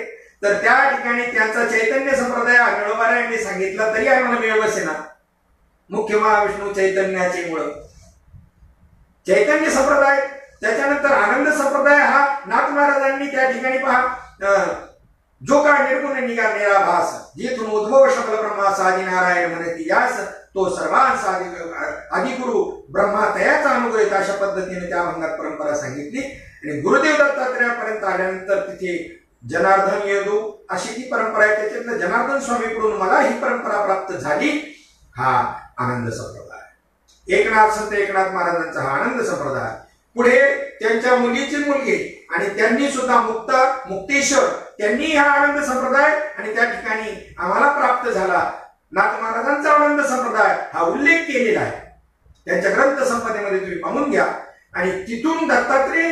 तर त्या ठिकाणी त्यांचा चैतन्य संप्रदाय गणोबारायांनी सांगितला तरी आम्हाला मिळ बसेना. मुख्य महाविष्णू चैतन्याचे मूळ चैतन्य संप्रदाय. त्याच्यानंतर आनंद संप्रदाय हा नाथ महाराजांनी त्या ठिकाणी पहा जो का निर्गुण निघा निराभास जिथून उद्भव शकल ब्रह्मा साधी नारायण म्हणती यास तो सर्वांचा आदिगुरु ब्रह्मा तयाचा अनुग्रहित अशा पद्धतीने त्या अभंगात परंपरा सांगितली. आणि गुरुदेव दत्तात्रयापर्यंत आल्यानंतर तिथे जनार्दन येदू अशी ती परंपरा आहे. त्याच्यातलं जनार्दन स्वामीकडून मला ही परंपरा प्राप्त झाली. हा आनंद संप्रदाय, एकनाथ संत एकनाथ महाराजांचा हा आनंद संप्रदाय. पुढे त्यांच्या मुलीची मुलगी आणि त्यांनी सुद्धा मुक्तेश्वर त्यांनी हा आनंद संप्रदाय आणि त्या ठिकाणी आम्हाला प्राप्त झाला. नाथ महाराजांचा आनंद संप्रदाय हा उल्लेख केलेला आहे त्यांच्या ग्रंथ संपदेमध्ये, तुम्ही पाहून घ्या. आणि तिथून दत्तात्रय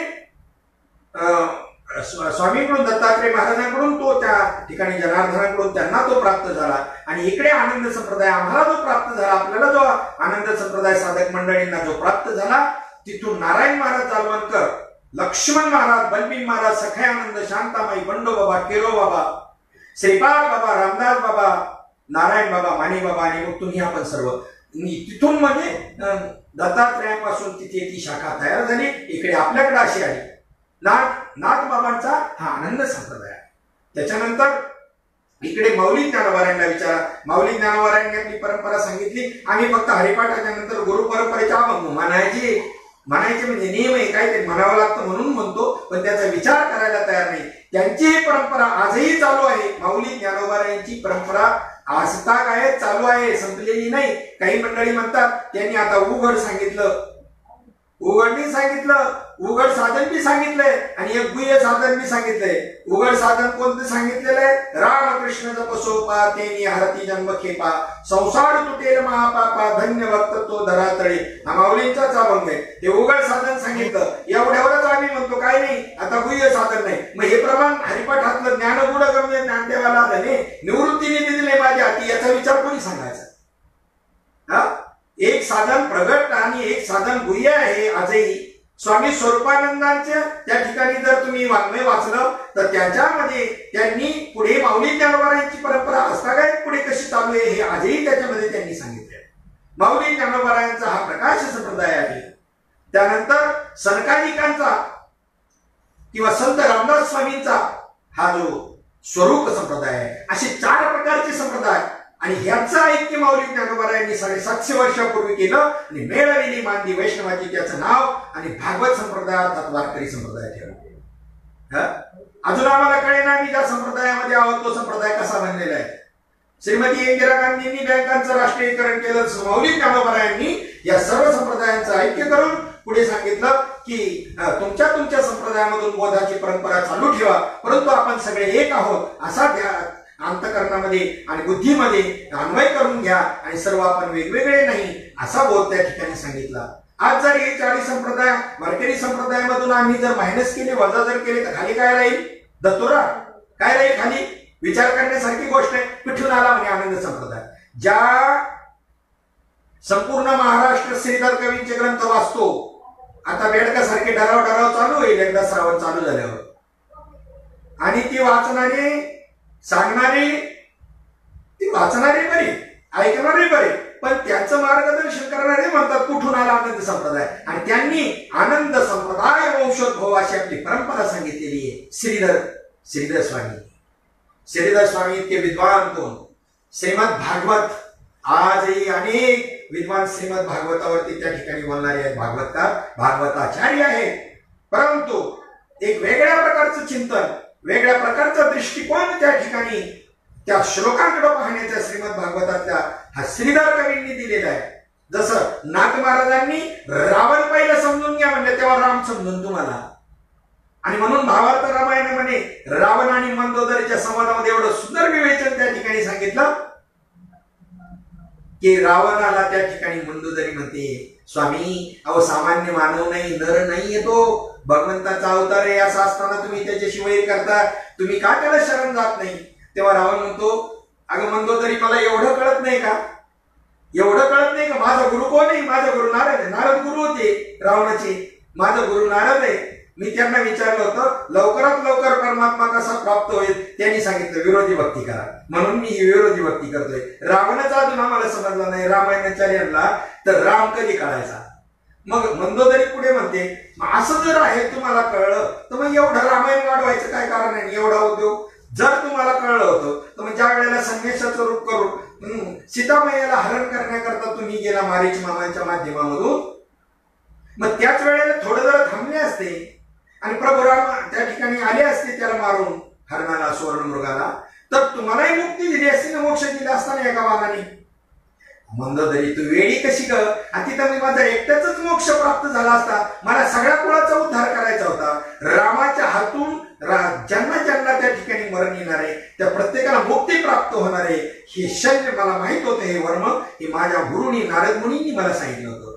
स्वामीकडून दत्तात्रय महाराजांकडून तो त्या ठिकाणी जनार्दनाकडून त्यांना तो प्राप्त झाला. आणि इकडे आनंद संप्रदाय आम्हाला जो प्राप्त झाला, आपल्याला जो आनंद संप्रदाय साधक मंडळींना जो प्राप्त झाला, तिथून नारायण महाराज जालवणकर, लक्ष्मण महाराज, बलबीन महाराज, सखयानंद, शांतामाई, बंडो बाबा, केरो बाबा, श्रीपाद बाबा, रामदास बाबा, नारायण बाबा, माणी बाबा आणि मग तुम्ही आपण सर्व तिथून म्हणजे दत्तात्रयापासून तिथे ती शाखा तयार झाली. इकडे आपल्याकडे अशी आली. नाथ बाबांचा हा आनंद संप्रदाय. त्याच्यानंतर इकडे माऊली ज्ञानोबारायांना विचारा. माऊली ज्ञानोबारायांनी आपली परंपरा सांगितली. आम्ही फक्त हरिपाठाच्या नंतर गुरु परंपरेच्या म्हणायचे म्हणजे नियम आहे, काय ते म्हणावं लागतं म्हणून म्हणतो, पण त्याचा विचार करायला तयार नाही. त्यांची ही परंपरा आजही चालू आहे. माऊली ज्ञानोबारायांची परंपरा आजताक आहे, चालू आहे, संपलेली नाही. काही मंडळी म्हणतात त्यांनी आता उघड सांगितलं, उघडणी सांगितलं, उघड साधन बी सांगितलंय आणि एक गुह्य साधन बी सांगितलंय. उघड साधन कोणतं सांगितलेलं आहे? रामकृष्ण जपसोपा तेनी हरती जन्म खेपा, संसार तुटेल महापापा, धन्य भक्त तो धरातळे. हा माऊलींचाच अभंग आहे. हे उघड साधन सांगितलं, एवढ्यावरच आम्ही म्हणतो काय नाही, आता गुह्य साधन नाही. मग हे प्रमाण हरिपाठातलं ज्ञानगुण गम्य ज्ञानदेवाला धने निवृत्तीने दिले माझ्या हाती, याचा विचार कोणी सांगायचा? हा, एक साधन प्रगट आणि एक साधन गुह्य आहे. आजही स्वामी स्वरूपानंदांच्या त्या ठिकाणी जर तुम्ही वाङ्मय वाचलं तर त्याच्यामध्ये त्यांनी पुढे माऊली ज्ञानोबारायांची परंपरा हस्तागायत पुढे कशी चालू आहे हे आजही त्याच्यामध्ये त्यांनी सांगितले. माऊली ज्ञानोबारायांचा हा प्रकाश संप्रदाय आहे. त्यानंतर सनकादिकांचा किंवा संत रामदास स्वामींचा हा जो स्वरूप संप्रदाय आहे. असे 4 प्रकारचे संप्रदाय आणि ह्याचं ऐक्य माऊली ज्ञानोबारायांनी 750 वर्षापूर्वी केलं आणि मेळविली मांदी वैष्णवाची त्याचं नाव आणि भागवत संप्रदाय अर्थात वारकरी संप्रदाय ठेवला. अजून आम्हाला कळेना आम्ही ज्या संप्रदायामध्ये आहोत तो संप्रदाय कसा बनलेला आहे. श्रीमती इंदिरा गांधींनी बँकांचं राष्ट्रीयकरण केलं, माऊली ज्ञानोबारायांनी या सर्व संप्रदायांचं ऐक्य करून पुढे सांगितलं की तुमच्या संप्रदायामधून बोधाची परंपरा चालू ठेवा, परंतु आपण सगळे एक आहोत असा अंतकरणामध्ये आणि बुद्धीमध्ये अन्वय करून घ्या आणि सर्व आपण वेगवेगळे नाही असा बोध त्या ठिकाणी सांगितला. आज जर हे 40 संप्रदाय वारकरी संप्रदायामधून आम्ही जर मायनस केले, वजा जर केले तर खाली काय राहील? दत्तोरा. काय राहील खाली? विचार करण्यासारखी गोष्ट आहे. कुठून आला म्हणजे आनंद संप्रदाय. ज्या संपूर्ण महाराष्ट्र श्रीधर कवींचे ग्रंथ वाचतो, आता बेडकासारखे डराव चालू होईल एकदा श्रावण चालू झाल्यावर, आणि ती वाचणारे सांगणारे, ती वाचणारे बरे, ऐकणारे बरे, पण त्याचं मार्गदर्शन करणारे म्हणतात कुठून आला आनंद संप्रदाय. आणि त्यांनी आनंद संप्रदाय वंशोद्भव अशी आपली परंपरा सांगितलेली आहे. श्रीधर स्वामी इतके विद्वान कोण? श्रीमद भागवत, आजही अनेक विद्वान श्रीमद भागवतावरती त्या ठिकाणी बोलणारे आहेत. भागवतकार भागवताचार्य आहेत, परंतु एक वेगळ्या प्रकारचं चिंतन, वेगळ्या प्रकारचा दृष्टिकोन त्या ठिकाणी त्या श्लोकांकडे पाहण्याच्या श्रीमद भागवतातल्या हा श्रीधर कवींनी दिलेला आहे. जसं नाथ महाराजांनी रावण पहिलं समजून घ्या म्हणलं, तेव्हा राम समजून तुम्हाला. आणि म्हणून भावार्थ रामायण म्हणे रावण आणि मंदोदरीच्या संवादामध्ये एवढं सुंदर विवेचन त्या ठिकाणी सांगितलं की रावणाला त्या ठिकाणी मंदोदरी म्हणते, स्वामी अहो सामान्य मानव नाही, नर नाही येतो, भगवंताचा अवतार आहे, असं असताना तुम्ही त्याच्याशी वैर करता, तुम्ही का त्याला शरण जात नाही? तेव्हा रावण म्हणतो, अगं मंदोदरी मला एवढं कळत नाही का? एवढं कळत नाही का? माझा गुरु कोण आहे? माझा गुरु नारद आहे. नारद गुरु होते रावणाचे. माझा गुरु नारद आहे. मी त्यांना विचारलं होतं लवकरात लवकर परमात्मा कसा प्राप्त होईल, त्यांनी सांगितलं विरोधी भक्ती करा, म्हणून मी ही विरोधी भक्ती करतोय. रावणाचा अजून आम्हाला समजला नाही रामायणाचार्यांना, तर राम कधी कळायचा? मग मंदोदरी पुढे म्हणते, असं जर आहे तुम्हाला कळलं तर मग एवढं रामायण वाढवायचं काय कारण आहे? एवढा उद्योग जर तुम्हाला कळलं होतं तर मग ज्या वेळेला संन्यासाचं रूप करून सीतामय्याला हरण करण्याकरता तुम्ही गेला मारीच मामांच्या माध्यमामधून, मग त्याच वेळेला थोडं जरा थांबले असते आणि प्रभू राम त्या ठिकाणी आले असते त्याला मारून, हरणाला, सुवर्णमृगाला, तर तुम्हालाही मुक्ती दिली असती ना, मोक्ष दिला असताना एका वाघाने. मंदोदरी तू वेळी कशी ग, तिथं मी माझा एकट्याच मोक्ष प्राप्त झाला असता, मला सगळ्या कुळाचा उद्धार करायचा होता. रामाच्या हातून ज्यांना ज्यांना त्या ठिकाणी मरण येणार आहे त्या प्रत्येकाला मुक्ती प्राप्त होणार आहे हे शल्य मला माहित होतं. हे वर्म हे माझ्या गुरुनी नारद मुनींनी मला सांगितलं होतं.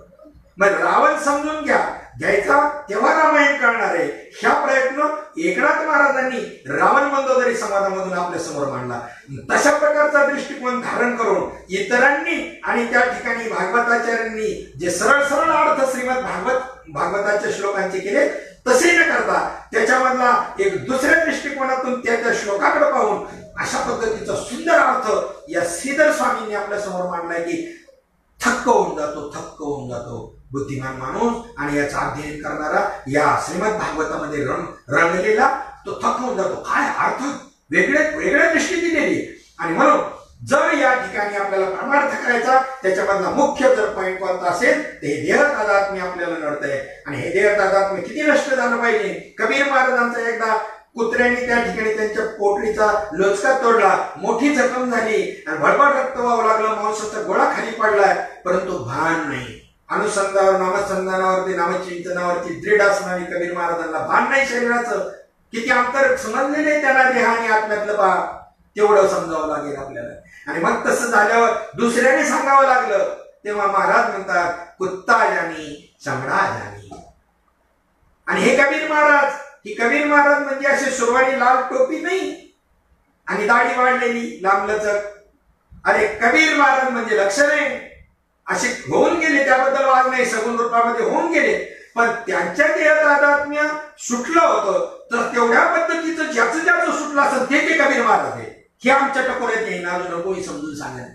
मग रावण समजून घ्यायचा तेव्हा रामायण कळणार आहे. ह्या प्रयत्न एकनाथ महाराजांनी रावण मंदोदरी संवादामधून आपल्या समोर मांडला. तशा प्रकारचा दृष्टिकोन धारण करून इतरांनी आणि त्या ठिकाणी भागवताचार्यांनी जे सरळ सरळ अर्थ श्रीमद भागवताच्या श्लोकांचे केले तसे न करता त्याच्यामधला एक दुसऱ्या दृष्टिकोनातून त्या श्लोकाकडे पाहून अशा पद्धतीचा सुंदर अर्थ या श्रीधर स्वामींनी आपल्या समोर मांडलाय की थक्क होऊन जातो बुद्धिमान माणूस आणि याचा अध्ययन करणारा या श्रीमद भागवतामध्ये रंगलेला तो थक्क होऊन जातो. काय अर्थ वेगळ्या दृष्टी दिलेली. आणि म्हणून जर या ठिकाणी आपल्याला परमार्थ करायचा त्याच्यामधला मुख्य जर पॉईंट कोणता असेल तर हे देहतादात्म्य आपल्याला नडतंय. आणि हे देहतादात्म्य किती नष्ट झालं पाहिजे. कबीर महाराजांचा एकदा कुत्र्याने त्या ठिकाणी त्यांच्या पोटलीचा लोचका तोडला, मोठी जखम झाली आणि भडभड रक्त व्हावं लागलं, मांसाचा गोळा खाली पडलाय, परंतु भान नाही. अनुसंधान नामसंधानावरती नामचिंतनावरती दृढ असणारी कबीर महाराजांना भान नाही शरीराचं. किती अंतर समजलेले त्यांना देह आणि आत्म्यातलं पा तेवढं समजावं लागेल आपल्याला. आणि मग तसं झाल्यावर दुसऱ्याने सांगावं लागलं तेव्हा महाराज म्हणतात कुत्ता जानी चमडा जानी. आणि हे कबीर महाराज म्हणजे असे सुरवाणी लाल टोपी नाही आणि दाढी वाढलेली लांबलचक. अरे कबीर महाराज म्हणजे लक्षणे असे होऊन गेले, त्याबद्दल वाद नाही, सगुण रूपामध्ये होऊन गेले. पण त्यांच्या देहतादात्म्य सुटलं होतं तर तेवढ्या पद्धतीचं ज्याचं सुटलं असेल ते कबीर महाराज आहे. हे आमच्या टकोऱ्यात येईन अजून कोणी समजून सांगेल.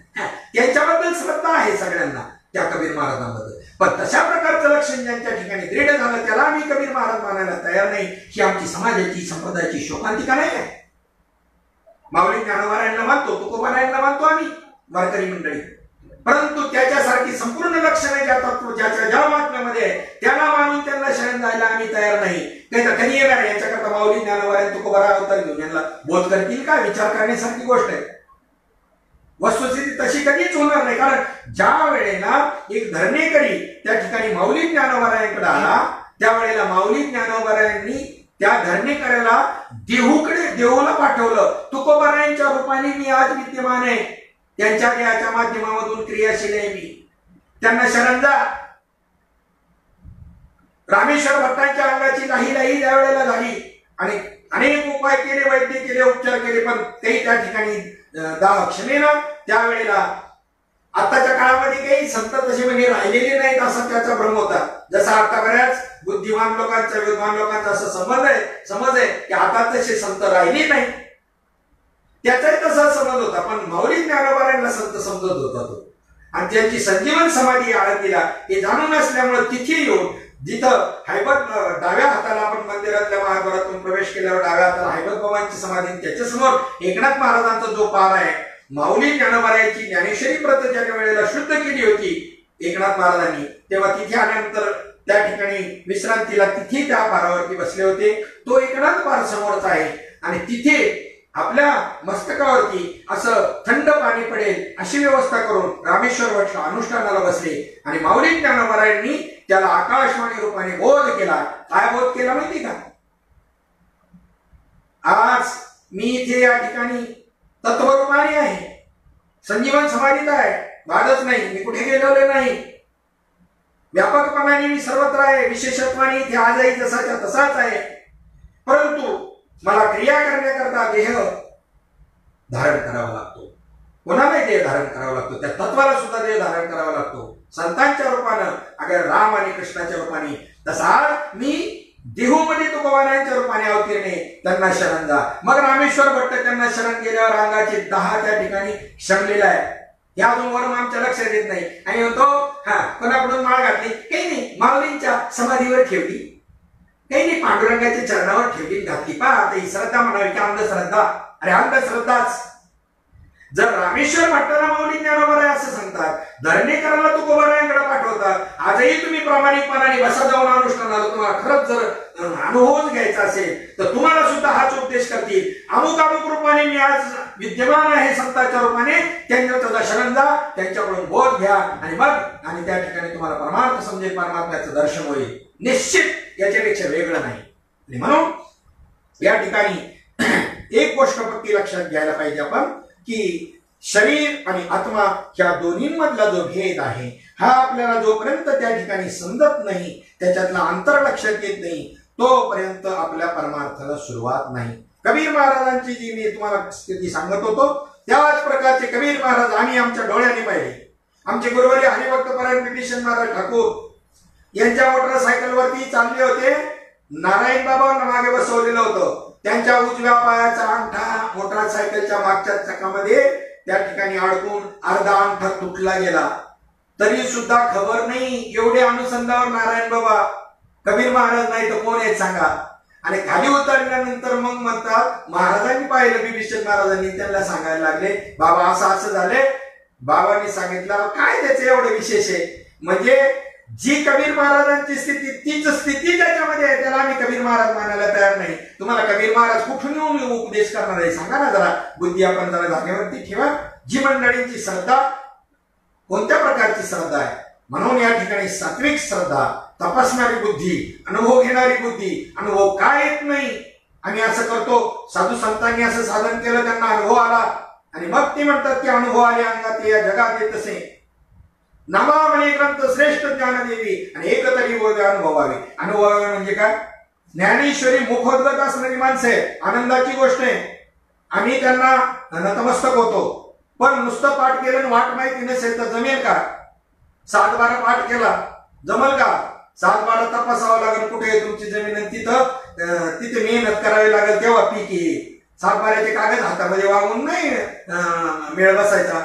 त्यांच्याबद्दल श्रद्धा आहे सगळ्यांना त्या कबीर महाराजांबद्दल. पण तशा प्रकारचं लक्षण ज्यांच्या ठिकाणी दृढ झालं त्याला आम्ही कबीर महाराज मानायला तयार नाही. ही आमची समाजाची संप्रदायाची शोकांतिका नाही आहे. माऊली ज्ञानोबारायांना मानतो, तुकोबारायांना मानतो आम्ही वारकरी मंडळी, परंतु त्याच्यासारखी संपूर्ण लक्षणे ज्या तत्व ज्या महात्म्यामध्ये त्याला मानून त्यांना शरण जायला आम्ही तयार नाही. काही तर कधी येणार याच्याकरता माऊली ज्ञानोबाराय तुकोबारा अवतार घेऊन यांना बोध करतील का, विचार करण्यासारखी गोष्ट आहे. वस्तुस्थिती तशी कधीच होणार नाही. कारण ज्या वेळेला एक धरणेकरी त्या ठिकाणी माऊली ज्ञानोबारायांकडे आला त्यावेळेला माऊली ज्ञानोबारायांनी त्या धरणेकऱ्याला देहूला पाठवलं. तुकोबारायांच्या रूपाने मी आज विद्यमान आहे, त्यांच्या देहाच्या माध्यमामधून क्रियाशील आहे मी, त्यांना शरण जा. रामेश्वर भट्टांच्या अंगाची लाही त्यावेळेला झाली आणि अनेक उपाय केले, वैद्य केले, उपचार केले, पण काही त्या ठिकाणी क्षमेनं त्यावेळेला आताच्या काळामध्ये काही संत तसे म्हणजे राहिलेले नाहीत असा त्याचा भ्रम होता. जसा आता बऱ्याच बुद्धिमान लोकांचा विद्वान लोकांचा असा समज आहे की आता तसे संत राहिले नाही, त्याचाही तसा समज होता. पण माऊली ज्ञानोबारायांना संत समजत होता तो. आणि त्यांची संजीवन समाधी आळंदीला हे जाणून असल्यामुळे तिथे येऊन जिथं हैबत डाव्या हाताला आपण मंदिरातल्या महाद्वारातून प्रवेश केल्यावर डाव्या हाताला हैबत बाबांची समाधी, त्याच्यासमोर एकनाथ महाराजांचा जो पार आहे, माऊली ज्ञानोबारायांची ज्ञानेश्वरी प्रत ज्या वेळेला शुद्ध केली होती एकनाथ महाराजांनी, तेव्हा तिथे आल्यानंतर त्या ठिकाणी विश्रांतीला तिथे त्या पारावरती बसले होते. तो एकनाथ पार समोरचा आहे आणि तिथे आपल्या मस्तकावरती असं थंड पाणी पडेल अशी व्यवस्था करून रामेश्वर भट अनुष्ठानाला बसले आणि माऊली ज्ञानोबारायांनी त्याला आकाशवाणी रूपाने बोध केला. काय बोध केला माहिती का? आज मी इथे या ठिकाणी तत्वरूपाने आहे, संजीवन समाधीत आहे, वादच नाही, मी कुठे गेलेलो नाही, व्यापकपणाने मी सर्वत्र आहे, विशेषत्वाने इथे आजही जसाच्या तसाच आहे, परंतु मला क्रिया करण्याकरता देह धारण करावा लागतो. कोणालाही देह धारण करावा लागतो, त्या तत्वाला सुद्धा देह धारण करावा लागतो. संतांच्या रूपानं अगर राम आणि कृष्णाच्या रूपाने, तसा मी देहूमध्ये तुकोबारायांच्या रूपाने अवतीर्णे, त्यांना शरण जा. मग रामेश्वर भट्ट त्यांना शरण गेल्यावर अंगाचे 10 त्या ठिकाणी शमलेला आहे. या अजून वरून आमच्या लक्षात येत नाही. आणि म्हणतो कोणाकडून माळ घातली, काही नाही, माऊलींच्या समाधीवर ठेवली, काही नाही, पांडुरंगाच्या चरणावर ठेवली घातली. पहा आता ही श्रद्धा म्हणावी की अंधश्रद्धा. अरे अंधश्रद्धाच. जर रामेश्वर भट्टाला माऊली ज्ञानोबा आहे असं सांगतात, धरणीकराला तुकोबारायांकडे पाठवतात, आजही तुम्ही प्रामाणिकपणाने बसा जाऊन अनुष्ठानाला तुम्हाला खरंच जर अनुभवच घ्यायचा असेल तर तुम्हाला सुद्धा हाच उपदेश करतील. अमुक अमुक रूपाने मी आज विद्यमान आहे संतांच्या रूपाने, त्यांच्या शरण जा, त्यांच्याकडून बोध घ्या आणि मग आणि त्या ठिकाणी तुम्हाला परमार्थ समजेल, परमात्म्याचं दर्शन होईल. निश्चित याच्यापेक्षा वेगळं नाही. आणि म्हणून या ठिकाणी एक गोष्ट पक्की लक्षात घ्यायला पाहिजे आपण की शरीर आणि आत्मा ह्या दोन्हींमधला जो भेद आहे हा आपल्याला जोपर्यंत त्या ठिकाणी समजत नाही, त्याच्यातला अंतर लक्षात येत नाही, तोपर्यंत आपल्या परमार्थाला सुरुवात नाही. कबीर महाराजांची जी मी तुम्हाला स्थिती सांगत होतो त्याच प्रकारचे कबीर महाराज आम्ही आमच्या डोळ्याने पाहिले. आमचे गुरुवारी हरिभक्त परायण बिभीषण महाराज ठाकूर यांच्या मोटरसायकलवरती चालले होते. नारायण बाबांना मागे बसवलेलं होतं. त्यांच्या उजव्या पायाचा अंगठा मोटरसायकलच्या मागच्या चाकामध्ये त्या ठिकाणी अडकून अर्धा अंगठा तुटला गेला. तरी सुद्धा खबर नाही. एवढे अनुसंधानावर नारायण बाबा, कबीर महाराज नाही तर कोण आहेत सांगा. आणि खाली उतरल्यानंतर मग म्हणतात महाराजांनी पाहिलं, बिभीषण महाराजांनी त्यांना सांगायला लागले, बाबा असं असं झाले. बाबांनी सांगितलं काय त्याचे एवढं विशेष आहे. म्हणजे जी कबीर महाराजांची स्थिती तीच स्थिती ज्याच्यामध्ये आहे त्याला आम्ही कबीर महाराज मानायला तयार नाही. तुम्हाला कबीर महाराज कुठून येऊन उपदेश करणार आहे सांगा ना जरा. बुद्धी आपण जरा जागेवरती ठेवा. जी मंडळींची श्रद्धा कोणत्या प्रकारची श्रद्धा आहे. म्हणून या ठिकाणी सात्विक श्रद्धा, तपासणारी बुद्धी, अनुभव घेणारी बुद्धी. अनुभव काय येत नाही, आम्ही असं करतो, साधू संतांनी असं साधन केलं, त्यांना अनुभव आला आणि मग ते म्हणतात की अनुभव आले अंगात या जगात येत असे. नामा म्हणे ग्रंथ श्रेष्ठ ज्ञानदेवी आणि एक तरी अनुभवावे. अनुभवावे म्हणजे काय? ज्ञानेश्वरी मुखोद्गत असणारी माणसं आहे, आनंदाची गोष्ट आहे. आम्ही त्यांना नतमस्तक होतो. पण नुसतं पाठ केलं वाट माहिती नसेल तर जमेल का? 7-12 पाठ केला जमल का? 7-12 तपासावं लागेल कुठे आहे तुमची जमीन आणि तिथे मेहनत करावी लागेल तेव्हा पीक येईल. 7-12चे कागद हातामध्ये वागून नाही मेळ बसायचा.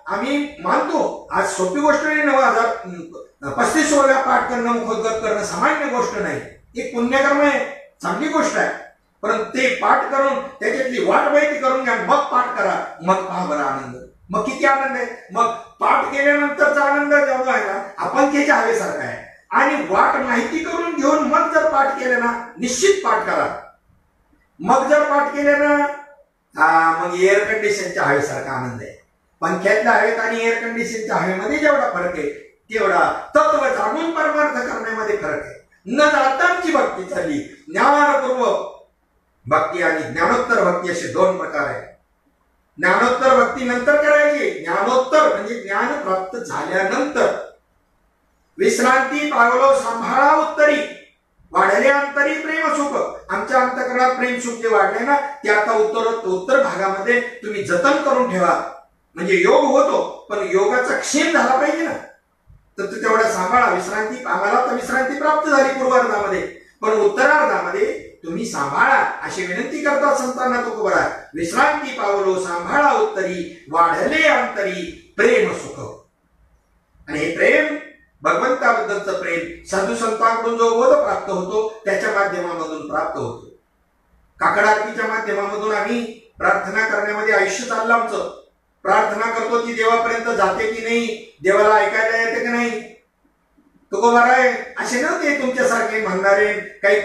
आम्ही मानतो आज सोपी गोष्ट नाही. 9,035 पाठ करणं, मुखोद्गत करणं सामान्य गोष्ट नाही. एक पुण्यकर्म आहे, चांगली गोष्ट आहे. परंतु ते पाठ करून त्याच्यातली वाट माहिती करून घ्या, मग पाठ करा, मग पहा बरा आनंद. मग किती आनंद आहे. मग पाठ केल्यानंतरचा आनंद जेव्हा आहे ना आपण त्याच्या हवेसारखा आहे. आणि वाट माहिती करून घेऊन मग जर पाठ केलं ना निश्चित पाठ करा. मग जर पाठ केलं ना मग एअर कंडिशनच्या हवेसारखा आनंद आहे. पंख्यातल्या हवेत आणि एअर कंडिशनच्या हवेमध्ये जेवढा फरक आहे तेवढा तत्व जाणून परमार्थ करण्यामध्ये फरक आहे. न जातांची भक्ती चालली. ज्ञानपूर्वक भक्ती आणि ज्ञानोत्तर भक्ती असे 2 प्रकार आहेत. ज्ञानोत्तर भक्ती नंतर करायची. ज्ञानोत्तर म्हणजे ज्ञान प्राप्त झाल्यानंतर. विश्रांती पावलो सांभाळा उत्तरी, वाढले अंतरी प्रेम सुख. आमच्या अंतकरणात प्रेम सुख जे वाढले ना ते आता उत्तर भागामध्ये तुम्ही जतन करून ठेवा. म्हणजे योग होतो पण योगाचा क्षीण झाला पाहिजे ना, तर तू तेवढा सांभाळा. विश्रांती आम्हाला तर विश्रांती प्राप्त झाली पूर्वार्धामध्ये, पण उत्तरार्धामध्ये तुम्ही सांभाळा अशी विनंती करता संतांना तुकोबरा. विश्रांती पावलो सांभाळा उत्तरी, वाढले अंतरी प्रेम सुख. आणि हे प्रेम भगवंताबद्दलचं प्रेम साधू संतांकडून जो बोध प्राप्त होतो त्याच्या माध्यमामधून प्राप्त होतो. काकड आरतीच्या माध्यमामधून आम्ही प्रार्थना करण्यामध्ये आयुष्य चाललं आमचं. प्रार्थना करतो ती देवापर्यंत जाते की नाही, देवाला ऐकायला येते की नाही. तुकोबारा आहे असे नव्हते तुमच्यासारखे म्हणणारे काही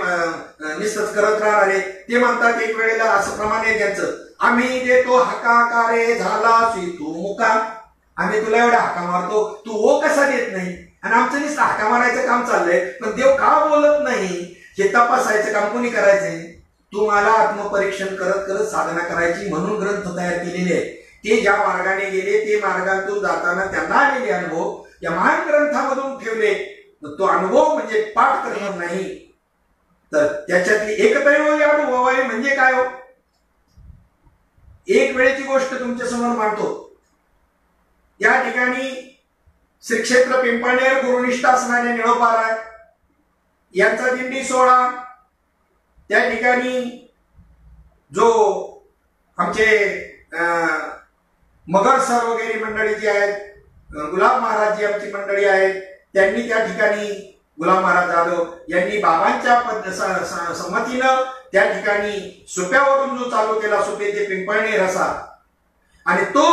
निस्तच करत राहणारे. ते म्हणतात एक वेळेला असं प्रमाण आहे त्यांचं, आम्ही देतो हाकाकारे झाला तू मुका. आम्ही तुला एवढा हाका मारतो, तू ओ कसा देत नाही. आणि आमचं नुसतं हाका मारायचं काम चाललंय, पण देव का बोलत नाही हे तपासायचं काम कोणी करायचंय. तुम्हाला आत्मपरीक्षण करत करत साधना करायची म्हणून ग्रंथ तयार केलेले आहेत. ते ज्या मार्गाने गेले ते मार्गातून जाताना त्यांना आलेले अनुभव या महान ग्रंथामधून ठेवले. तो अनुभव म्हणजे पाठ करणं नाही, तर त्याच्यातली एकतरी अनुभव आहे. म्हणजे काय हो, एक वेळेची गोष्ट तुमच्या समोर मांडतो. या ठिकाणी श्री क्षेत्र पिंपळनेर गुरुनिष्ठ असणारे निळोपाराय यांचा दिंडी सोहळा. त्या ठिकाणी जो आमचे मगर सर वगैरे मंडळी जी आहेत, गुलाब महाराज जी आमची मंडळी आहेत, त्यांनी त्या ठिकाणी गुलाम महाराज जाधव यांनी बाबांच्या संमतीनं त्या ठिकाणी सुप्यावरून जो चालू केला, सुपे ते पिंपळनेर असा आणि तो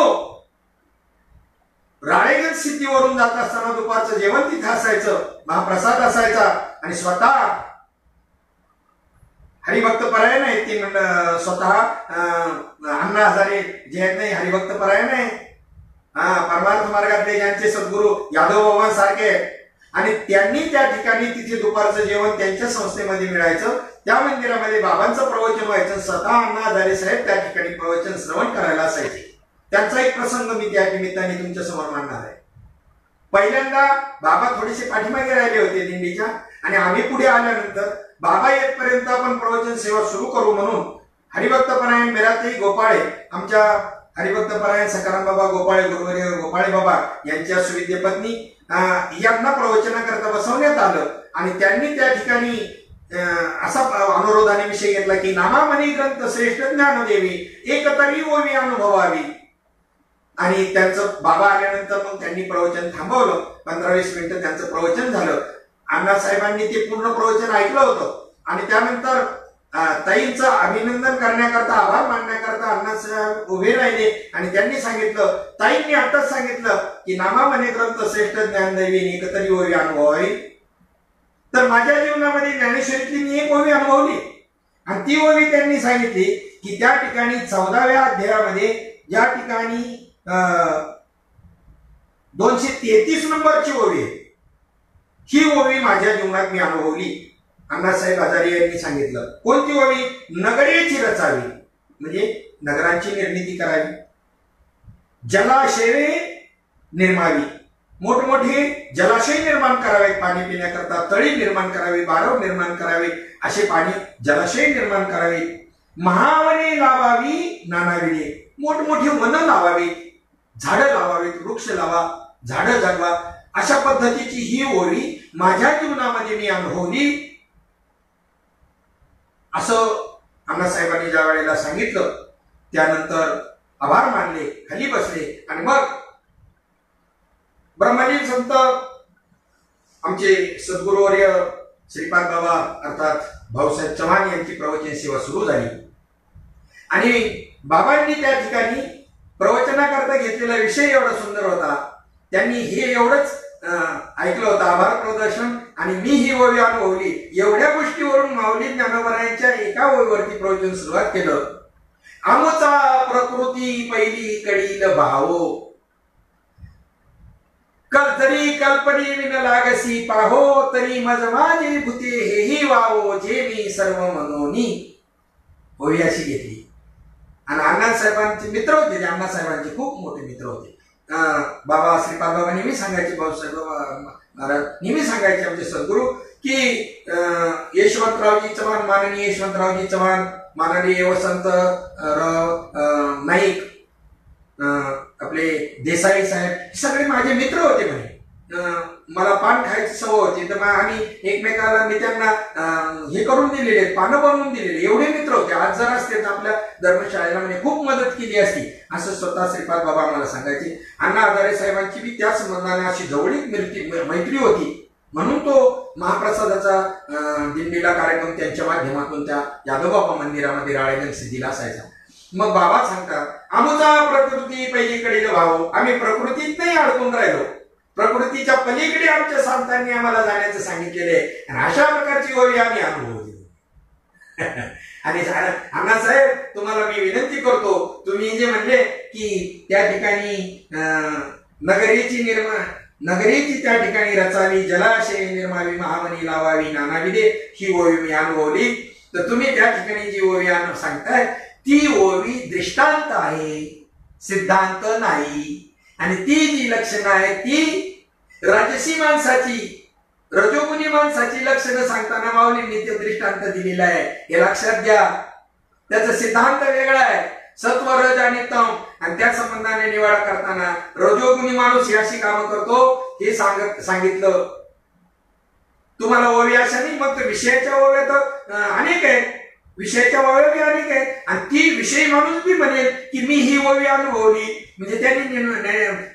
राळेगण सिद्धीवरून जात असताना दुपारचं जेवण तिथे असायचं, महाप्रसाद असायचा आणि स्वतः हरिभक्त परायण आहे ती स्वतः अण्णा हजारे जे आहेत नाही हरिभक्त परायण आहे, परमार्थ मार्गातले ज्यांचे सद्गुरू यादव बाबा सारखे, आणि त्यांनी त्या ठिकाणी तिथे दुपारचं जेवण त्यांच्या संस्थेमध्ये मिळायचं, त्या मंदिरामध्ये बाबांचं प्रवचन व्हायचं, स्वतः अण्णा हजारे साहेब त्या ठिकाणी प्रवचन श्रवण करायला असायचे. त्यांचा एक प्रसंग मी त्या निमित्ताने तुमच्या समोर मांडणार आहे. पहिल्यांदा बाबा थोडेसे पाठीमागे राहिले होते दिंडीच्या, आणि आम्ही पुढे आल्यानंतर बाबा येतपर्यंत आपण प्रवचन सेवा सुरू करू म्हणून हरिभक्त परायण मेराती गोपाळे, आमच्या हरिभक्त परायण सकाराम बाबा गोपाळे, गुरुवर्य गोपाळे बाबा यांच्या सुविद्य पत्नी यांना प्रवचनाकरता बसवण्यात आलं, आणि त्यांनी त्या ठिकाणी असा अनुरोधाने विषय घेतला की नामामणी ग्रंथ श्रेष्ठ ज्ञानदेवी एकतरी ओवी अनुभवावी. आणि त्यांचं बाबा आल्यानंतर मग त्यांनी प्रवचन थांबवलं, 15-20 मिनिटं त्यांचं प्रवचन झालं. अण्णासाहेबांनी ते पूर्ण प्रवचन ऐकलं होतं, आणि त्यानंतर ताईंचं अभिनंदन करण्याकरता, आभार मानण्याकरता अण्णासाहेब उभे राहिले, आणि त्यांनी सांगितलं, ताईंनी आताच सांगितलं की नामामणी ग्रंथ श्रेष्ठ ज्ञानदेवी एकतरी ओवी अनुभवावी. तर माझ्या जीवनामध्ये ज्ञानेश्वरीतली मी एक ओवी अनुभवली, आणि ती ओवी त्यांनी सांगितली की त्या ठिकाणी 14व्या अध्यायामध्ये ज्या ठिकाणी 233 नंबरची ओवी आहे, ही ओवी माझ्या जीवनात मी अनुभवली. अण्णासाहेब हजारे यांनी सांगितलं कोणती ओवी? नगरेची रचावी, म्हणजे नगरांची निर्मिती करावी, जलाशये निर्मावी, मोठमोठे जलाशय निर्माण करावेत पाणी पिण्याकरता, तळी निर्माण करावी, बारव निर्माण करावे, असे पाणी जलाशय निर्माण करावे, महावने लावावी नानाविणे, मोठमोठी वनं लावावी, झाडं लावावीत, वृक्ष लावा, झाडं जगवा, अशा पद्धतीची ही ओवी माझ्या जीवनामध्ये मी अनुभवली. असं अण्णासाहेबांनी ज्या वेळेला सांगितलं त्यानंतर आभार मानले, खाली बसले, आणि मग ब्रह्मलीन संत आमचे सद्गुरुवर्य श्रीपाद बाबा अर्थात भाऊसाहेब चव्हाण यांची प्रवचन सेवा सुरू झाली, आणि बाबांनी त्या ठिकाणी प्रवचनाकरता घेतलेला विषय एवढा सुंदर होता, त्यांनी हे एवढंच ऐकलं होतं, आभार प्रदर्शन, आणि मी ही ओवी अनुभवली. एवढ्या गोष्टीवरून माऊली ज्ञानोबरायांच्या एका ओवीवरती प्रवचन सुरुवात केलं. आमचा प्रकृती पहिली कडील भावो, तरी कल्पनी विन लागसी पाहो, तरी मज माझे भूते हेही वावो, जे मी सर्व मनोनी. ओवी अशी घेतली. आणि अण्णासाहेबांचे मित्र होते, ते अण्णासाहेबांचे खूप मोठे मित्र होते. बाबा श्रीपाद बाबा नेहमी सांगायचे, भाऊसाहेब महाराज नेहमी सांगायचे आमचे सद्गुरू की यशवंतरावजी चव्हाण, माननीय यशवंतरावजी चव्हाण, माननीय वसंत नाईक, आपले देसाई साहेब, सगळे माझे मित्र होते म्हणे. मला पान खायची सवय होती, तर आम्ही एकमेकाला मी त्यांना हे करून दिलेले, पानं बनवून दिलेले, एवढे मित्र होते. आज जर असते तर आपल्या धर्मशाळेला म्हणजे खूप मदत केली असती, असं स्वतः श्रीपाद बाबा मला सांगायचे. अण्णा हजारे साहेबांची बी त्या संबंधाने अशी जवळीक मैत्री होती, म्हणून तो महाप्रसादाचा दिंडीला कार्यक्रम त्यांच्या माध्यमातून त्या यादवबापा मंदिरामध्ये राळेगण सिद्धीला असायचा. मग बाबा सांगतात, आमचा प्रकृती पहिलीकडील भाव, आम्ही प्रकृतीत नाही अडकून राहिलो, प्रकृतीच्या पलीकडे आमच्या संतांनी आम्हाला जाण्याचं सांगितलेले आहे, आणि अशा प्रकारची ओवी आम्ही अनुभवली. आणि अण्णासाहेब तुम्हाला मी विनंती करतो, तुम्ही जे म्हणले की त्या ठिकाणी नगरीची त्या ठिकाणी रचावी, जलाशय निर्मावी, महावनी लावावी, नानाविधे, ही ओवी मी अनुभवली. तर तुम्ही त्या ठिकाणी जी ओवी सांगताय ती ओवी दृष्टांत आहे, सिद्धांत नाही. आणि ती जी लक्षणं आहे ती राजसी माणसाची, रजोगुणी माणसाची लक्षणं सांगताना माऊलींनी ते दृष्टांत दिलेला आहे, हे लक्षात घ्या. त्याचा सिद्धांत वेगळा आहे, सत्व, रज आणि तम, आणि त्या संबंधाने निवाडा करताना रजोगुणी माणूस अशी कामं करतो हे सांगितलं. तुम्हाला ओवी अशा नाही, मग विषयाच्या ओव्या तर अनेक आहेत, विषयाच्या ओव्या बी अनेक आहेत, आणि ती विषयी माणूस बी म्हणेल की मी ही ओवी अनुभवली, म्हणजे त्यांनी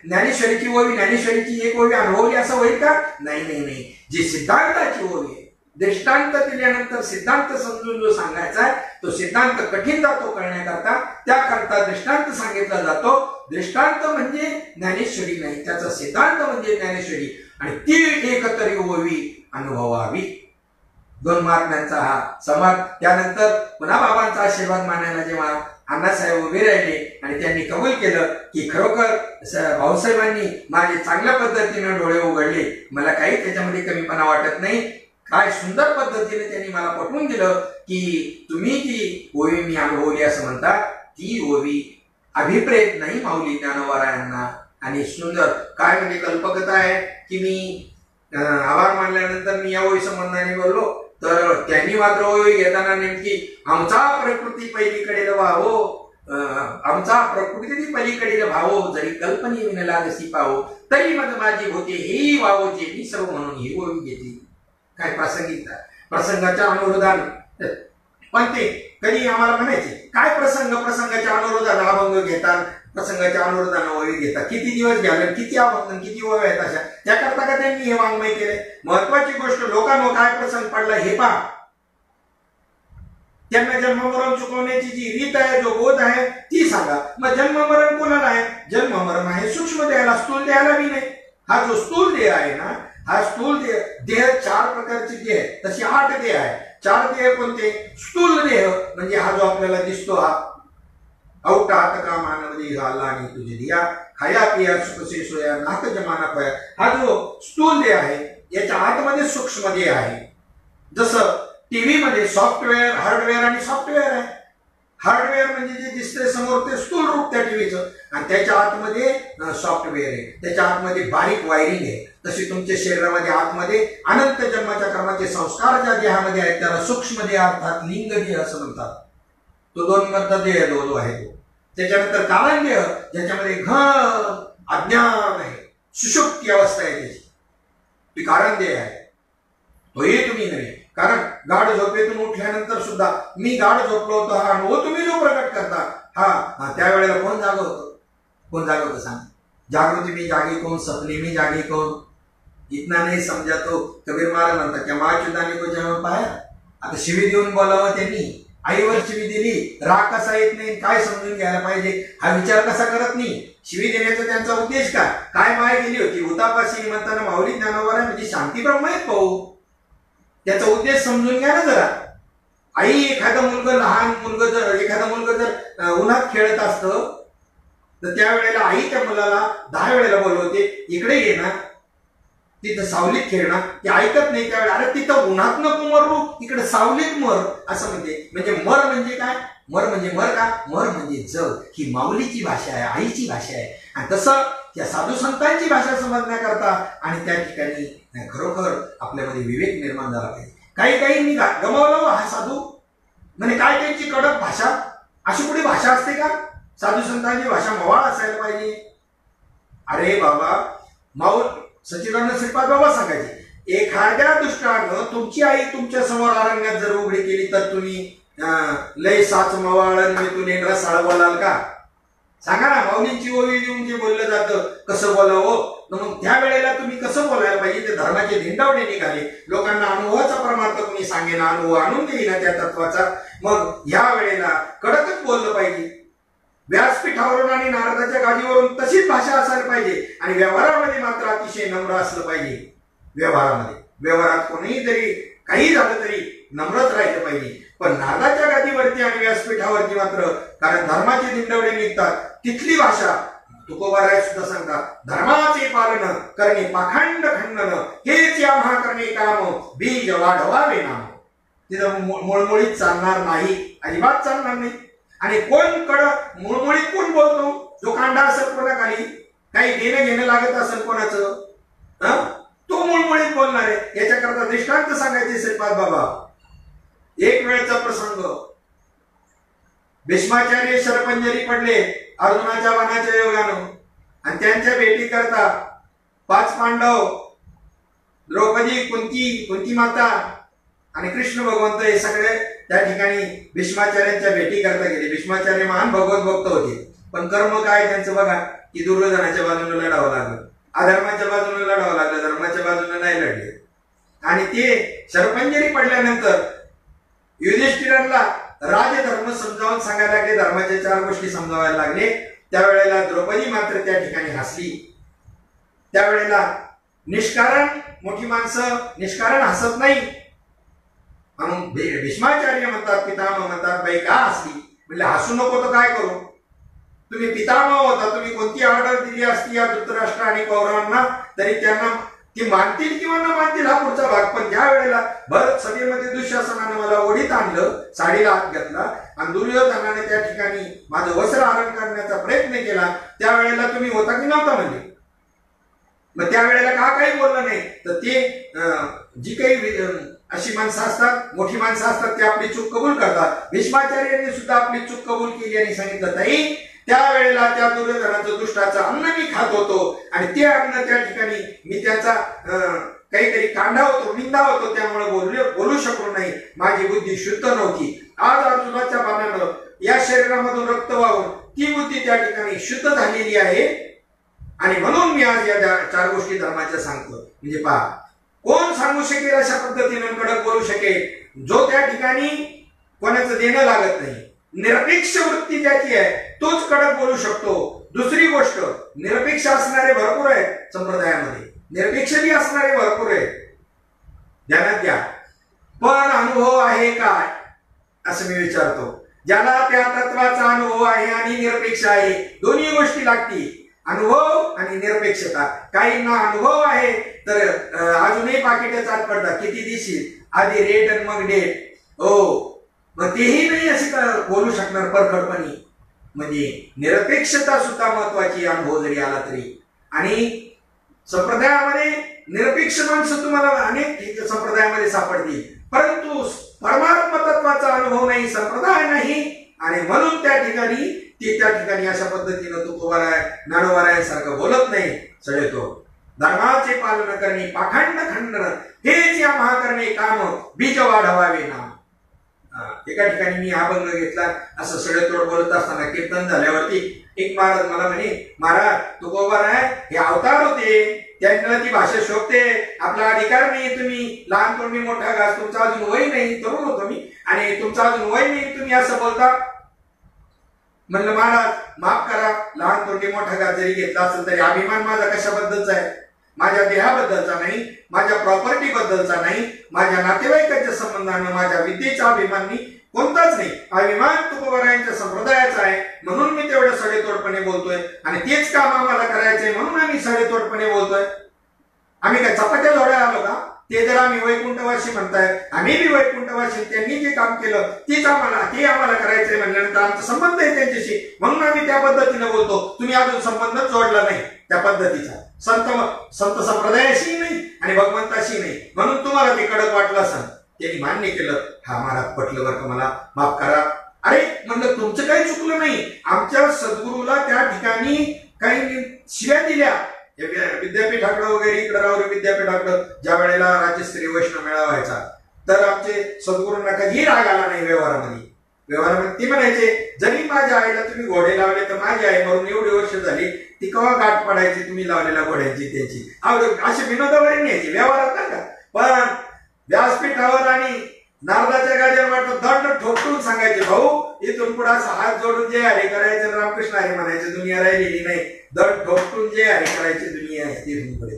ज्ञानेश्वरीची ओवी, ज्ञानेश्वरीची एक ओवी अनुभवली असं होईल का? नाही. जी सिद्धांताची ओवी आहे, दृष्टांत दिल्यानंतर सिद्धांत समजून जो सांगायचा आहे तो सिद्धांत कठीण जातो कळण्याकरता, त्याकरता दृष्टांत सांगितला जातो. दृष्टांत म्हणजे ज्ञानेश्वरी नाही, त्याचा सिद्धांत म्हणजे ज्ञानेश्वरी, आणि ती एकतरी ओवी अनुभवावी. 2 महात्म्यांचा हा संवाद. त्यानंतर पुन्हा बाबांचा आशीर्वाद मानायला जेव्हा अण्णासाहेब उभे राहिले आणि त्यांनी कबूल केलं की खरोखर भाऊसाहेबांनी माझे चांगल्या पद्धतीने डोळे उघडले, मला काही त्याच्यामध्ये कमीपणा वाटत नाही. काय सुंदर पद्धतीने त्यांनी मला पटवून दिलं की तुम्ही जी ओवी मी अनुभवली असं म्हणता, ती ओवी अभिप्रेत नाही माऊली ज्ञानोबरायांना. आणि सुंदर काय म्हणजे कल्पकता आहे की मी आभार मानल्यानंतर मी या ओवी संबंधाने बोललो, तर त्यांनी मात्र ओवी घेताना नेमकी आमचा प्रकृती पलीकडे व्हावो, आमचा प्रकृती पलीकडे भावो, जरी कल्पने विनला जशी पाहो, तरी मग माझी होते हे वावो जे मी सर्व म्हणून ही ओवी घेतली. काय प्रासंगिकता, प्रसंगाच्या अनुरोधाने. पण ते कधी आम्हाला म्हणायचे काय प्रसंगाच्या अनुरोधाने अभंग घेतात, प्रसंगाच्या अनुरोधाने ओवी घेतात, किती दिवस घ्यावे, किती अभंग, किती ओव्या आहेत अशा, त्याकरता का त्यांनी हे वाङ्मय केले. महत्वाची गोष्ट लोकांना काय प्रसंग पडला हे पहा. त्यांना जन्ममरण चुकवण्याची जी रीत आहे, जो बोध आहे ती सांगा. मग जन्ममरण कोणाला आहे? जन्ममरण आहे सूक्ष्म देहाला, स्थूल देहाला बी नाही. हा जो स्थूल देह आहे ना, हा स्थूल देह 4 प्रकारचे देह आहे, तशी 8 देह आहे. 4 देह कोणते? स्थूल देह म्हणजे हा जो आपल्याला दिसतो, हा औटा हात का मानवदी झाला आणि तुझे दिया खाया पिया सुखसे सोया नाक जमाना पया. हा जो स्थूल देह आहे याच्या आतमध्ये सूक्ष्म देह आहे. जसं टीव्ही मध्ये सॉफ्टवेअर, हार्डवेअर आणि सॉफ्टवेअर आहे. हार्डवेअर म्हणजे जे दिसते समोर ते स्थूल रूप त्या टीव्हीचं, आणि त्याच्या आतमध्ये सॉफ्टवेअर आहे, त्याच्या आतमध्ये बारीक वायरिंग आहे. तशी तुमच्या शरीरामध्ये आतमध्ये अनंत जन्माच्या कर्माचे संस्कार ज्या देहामध्ये आहेत त्याला सूक्ष्म देह अर्थात लिंग देह असं म्हणतात. तो 2 मधला देह जो आहे तो. त्याच्यानंतर कारण देह ज्याच्यामध्ये घन अज्ञान आहे, सुषुप्ती अवस्था आहे त्याची, ती कारण देह आहे. तोही तुम्ही नव्हे, कारण गाढ झोपेतून उठल्यानंतर सुद्धा मी गाढ झोपलो होतो हा अनुभव तुम्ही जो प्रकट करता, हा त्यावेळेला कोण जाग होतं? कोण जाग होतं सांग? जागृती में जागी कौन, सपने में जागी कौन, इतना नाही समजा. तो कबीर महाराज म्हणतात की माचुदाने को जेव्हा पाया. आता शिवी देऊन बोलावं त्यांनी, आईवर शिवी दिली, राग कसा येत नाही, काय समजून घ्यायला पाहिजे हा विचार कसा करत नाही. शिवी देण्याचा त्यांचा उद्देश काय माय गेली होती हुतापाशी म्हणताना माऊली ज्ञानोबा म्हणजे शांती ब्रह्म आहेत पाहू, त्याचा उद्देश समजून घ्या ना जरा. आई एखादा एखादा मुलगा जर उन्हात खेळत असतं तर त्यावेळेला आई त्या मुलाला 10 वेळेला बोलवते, इकडे ये ना, तिथं सावलीत खेळणार. ते ऐकत नाही त्यावेळेला, अरे तिथं उन्हात नको मरू, इकडे सावलीत मर असं म्हणते. म्हणजे मर म्हणजे काय? मर म्हणजे मर का? मर म्हणजे जग. ही माऊलीची भाषा आहे, आईची भाषा आहे. आणि तसं त्या साधू संतांची भाषा समजण्याकरता आणि त्या ठिकाणी खरोखर आपल्यामध्ये विवेक निर्माण झाला पाहिजे. काही मी गमावला हा साधू म्हणजे काय त्यांची कडक भाषा, अशी कुठे भाषा असते का? साधू संतांची भाषा मवाळ असायला पाहिजे. अरे बाबा, माऊल सच्चिदानंद श्रीपाद बाबा सांगायचे, एखाद्या दृष्टानं तुमची आई तुमच्या समोर अरण्यात जर उघडी केली तर तुम्ही लय साच मवाळन मी तुले रसाळ बोलाल का? सांगा ना. माऊलींची ओवी देऊन जे बोललं जातं कसं बोलावं, मग त्या वेळेला तुम्ही कसं बोलायला पाहिजे? ते धर्माचे धिंडावणे निघाले, लोकांना अनुभवाचा परमार्थ तुम्ही सांगेन, अनुभव आणून देईना त्या तत्वाचा. मग या वेळेला कडकच बोललं पाहिजे. व्यासपीठावरून आणि नारदाच्या गादीवरून तशीच भाषा असायला पाहिजे. आणि व्यवहारामध्ये मात्र अतिशय नम्र असलं पाहिजे. व्यवहारात कोणीही जरी काही झालं तरी नम्रच राहिलं पाहिजे. पण नारदाच्या गादीवरती आणि व्यासपीठावरती मात्र, कारण धर्माचे दिंडवडे निघतात, तिथली भाषा तुकोबाराय सुद्धा सांगतात, धर्माचे पालन करणे पाखंड खंडन हेच आम्हा करणे काम, बीज वाढवावे नाम. तिथं मुळमुळीत चालणार नाही, अजिबात चालणार नाही. आणि कोण मुळमुळीत कोण बोलतो? जो कांडा असेल कोणाखाली, काही घेणं लागत असेल कोणाचं, तो मुळमुळीत बोलणार आहे. याच्याकरता दृष्टांत सांगायचे श्रीपाद बाबा. एक वेळचा प्रसंग, भीष्माचार्य शरपंजरी पडले अर्जुनाच्या बाणाच्या योगानं, आणि त्यांच्या भेटी करता 5 पांडव, द्रौपदी, कुंती माता आणि कृष्ण भगवंत हे सगळे त्या ठिकाणी भीष्माचार्यांच्या भेटी करता गेले. भीष्माचार्य महान भगवत भक्त होते, पण कर्म काय त्यांचं बघा की दुर्योधनाच्या बाजूने लढावं लागलं, अधर्माच्या बाजूने लढावं लागलं, धर्माच्या बाजूने नाही लढले. आणि ते शरपंजरी पडल्यानंतर युधिष्ठिरांना राजधर्म समजावून सांगायला लागले, धर्माच्या 4 गोष्टी समजावायला लागले. त्यावेळेला द्रौपदी मात्र त्या ठिकाणी हसली. त्यावेळेला निष्कारण मोठी माणसं निष्कारण हसत नाही. म्हणून भीष्माचार्य म्हणतात, पितामह म्हणतात, बाई का हसली? म्हणजे हसू नको तर काय करू? तुम्ही पितामह होता, तुम्ही कोणती ऑर्डर दिली असती या धृतराष्ट्र आणि कौरवांना तरी त्यांना ती मानतील किंवा न मानतील हा पुढचा भाग. पण ज्या वेळेला भरत सभेमध्ये दुःशासनाने मला ओढीत आणलं, साडीला हात घातला आणि दुर्योधनाने त्या ठिकाणी माझं वस्त्र हरण करण्याचा प्रयत्न केला, त्यावेळेला तुम्ही होता की नव्हता? म्हणजे मग त्यावेळेला का काही बोललं नाही? तर ते जी काही अशी माणसं असतात, मोठी माणसं असतात, ते आपली चूक कबूल करतात. भीष्माचार्यांनी सुद्धा आपली चूक कबूल केली आणि सांगितलं, ताई त्यावेळेला त्या दुर्योधनाचं दुष्टाचं अन्न मी खात होतो आणि ते अन्न त्या ठिकाणी मी त्याचा काहीतरी कांडा होतो, निंदा होतो, त्यामुळे बोलू शकलो नाही. माझी बुद्धी शुद्ध नव्हती. आज अर्जुनाच्या बाणानं या शरीरामधून रक्त वाहून ती बुद्धी त्या ठिकाणी शुद्ध झालेली आहे आणि म्हणून मी आज या 4 गोष्टी धर्माच्या सांगतो. म्हणजे पहा, कोण सांगू शकेल अशा पद्धतीनं कडक बोलू शकेल? जो त्या ठिकाणी कोणाचं देणं लागत नाही, निरपेक्ष वृत्ती त्याची आहे, तोच कडक बोलू शकतो. दुसरी गोष्ट, निरपेक्ष असणारे भरपूर आहेत संप्रदायामध्ये, निरपेक्षही असणारे भरपूर आहेत, ध्यानात घ्या. पण अनुभव आहे काय असं मी विचारतो. ज्याला त्या तत्वाचा अनुभव आहे आणि निरपेक्ष आहे, दोन्ही गोष्टी लागतील, अनुभव आणि निरपेक्षता. काहींना अनुभव आहे तर अजूनही पाकिट चाट पडतात, किती दिशील, आधी रेट आणि मग डेट. हो, मग तेही नाही असे बोलू शकणार परखडपणे. म्हणजे निरपेक्षता सुद्धा महत्वाची, अनुभव जरी आला तरी. आणि संप्रदायामध्ये निरपेक्ष माणसं तुम्हाला अनेक संप्रदायामध्ये सापडतील, परंतु परमात्म तत्वाचा अनुभव नाही, संप्रदाय नाही, आणि म्हणून त्या ठिकाणी अशा पद्धतीनं तुकोबाराय ज्ञानोबारायांसारखं बोलत नाही. सडेतो धर्माचे पालन करणे, पाखंड खंडन हेच या महाकरणे काम, बीज वाढवावे नाम. एका ठिकाणी मी अभंग घेतला, असं सडेतोड बोलत असताना कीर्तन झाल्यावरती एक महाराज मला म्हणे, महाराज तुकोबाराय हे अवतार होते, त्यांना ती भाषा शोभते, आपला अधिकार नाही, तुम्ही लहान तोंडी मोठा घास, तुमचा अजून वय नाही, तरुण होतो मी, आणि तुमचा अजून वय नाही, तुम्ही असं बोलता. म्हणलं महाराज माफ करा, लहान तोंडी मोठा घास जरी घेतला असेल तरी अभिमान माझा कशाबद्दलचा आहे? माझ्या देहाबद्दलचा नाही, माझ्या प्रॉपर्टी बद्दलचा नाही, माझ्या नातेवाईकांच्या संबंधाने, माझ्या विद्येचा अभिमान नाही, कोणताच नाही. अभिमान तुकोबारायांच्या संप्रदायाचा आहे, म्हणून मी तेवढं सडेतोडपणे बोलतोय, आणि तेच काम आम्हाला करायचंय म्हणून आम्ही सडेतोडपणे बोलतोय. आम्ही काय चपात्या जोड्या आलो का? ते जर आम्ही वैकुंठवासी म्हणताय, आम्ही बी वैकुंठवासी, त्यांनी जे काम केलं ते आम्हाला करायचंय म्हणल्यानंतर आमचा संबंध आहे त्यांच्याशी, म्हणून आम्ही त्या पद्धतीने बोलतो. तुम्ही अजून संबंध जोडला नाही त्या पद्धतीचा, संत संप्रदायाशी नाही आणि भगवंताशी नाही, म्हणून तुम्हाला ते कडक वाटलं असं. त्यांनी मान्य केलं, हा महाराज पटलं बरं का, मला माफ करा. अरे म्हणलं तुमचं काही चुकलं नाही, आमच्या सद्गुरूला त्या ठिकाणी काही शिव्या दिल्या, विद्यापीठाकडं वगैरे, इकडं राहुरी विद्यापीठाकडं ज्या वेळेला राज्यस्तरीय वैष्णव मेळावा व्हायचा, तर आमचे सद्गुरूंना कधीही राग आला नाही. व्यवहारामध्ये ती म्हणायचे, जरी माझ्या आईला तुम्ही घोडे लावले तर माझी आई मरून एवढी वर्ष झाली, ती केव्हा गाठ पडायची तुम्ही लावलेल्या घोड्यांची त्यांची, असे विनोदावर न्यायची व्यवहारात नाही का. पण व्यासपीठावर आणि नारदाच्या गाडीवर वाटत दंड ठोकून सांगायचे, भाऊ इथून पुढे असा हात जोडून जे हरे करायचे, रामकृष्ण हरे म्हणायचे, दुनिया राहिलेली नाही, दंड ठोकून जे हरे करायची दुनिया आहे ती पुढे.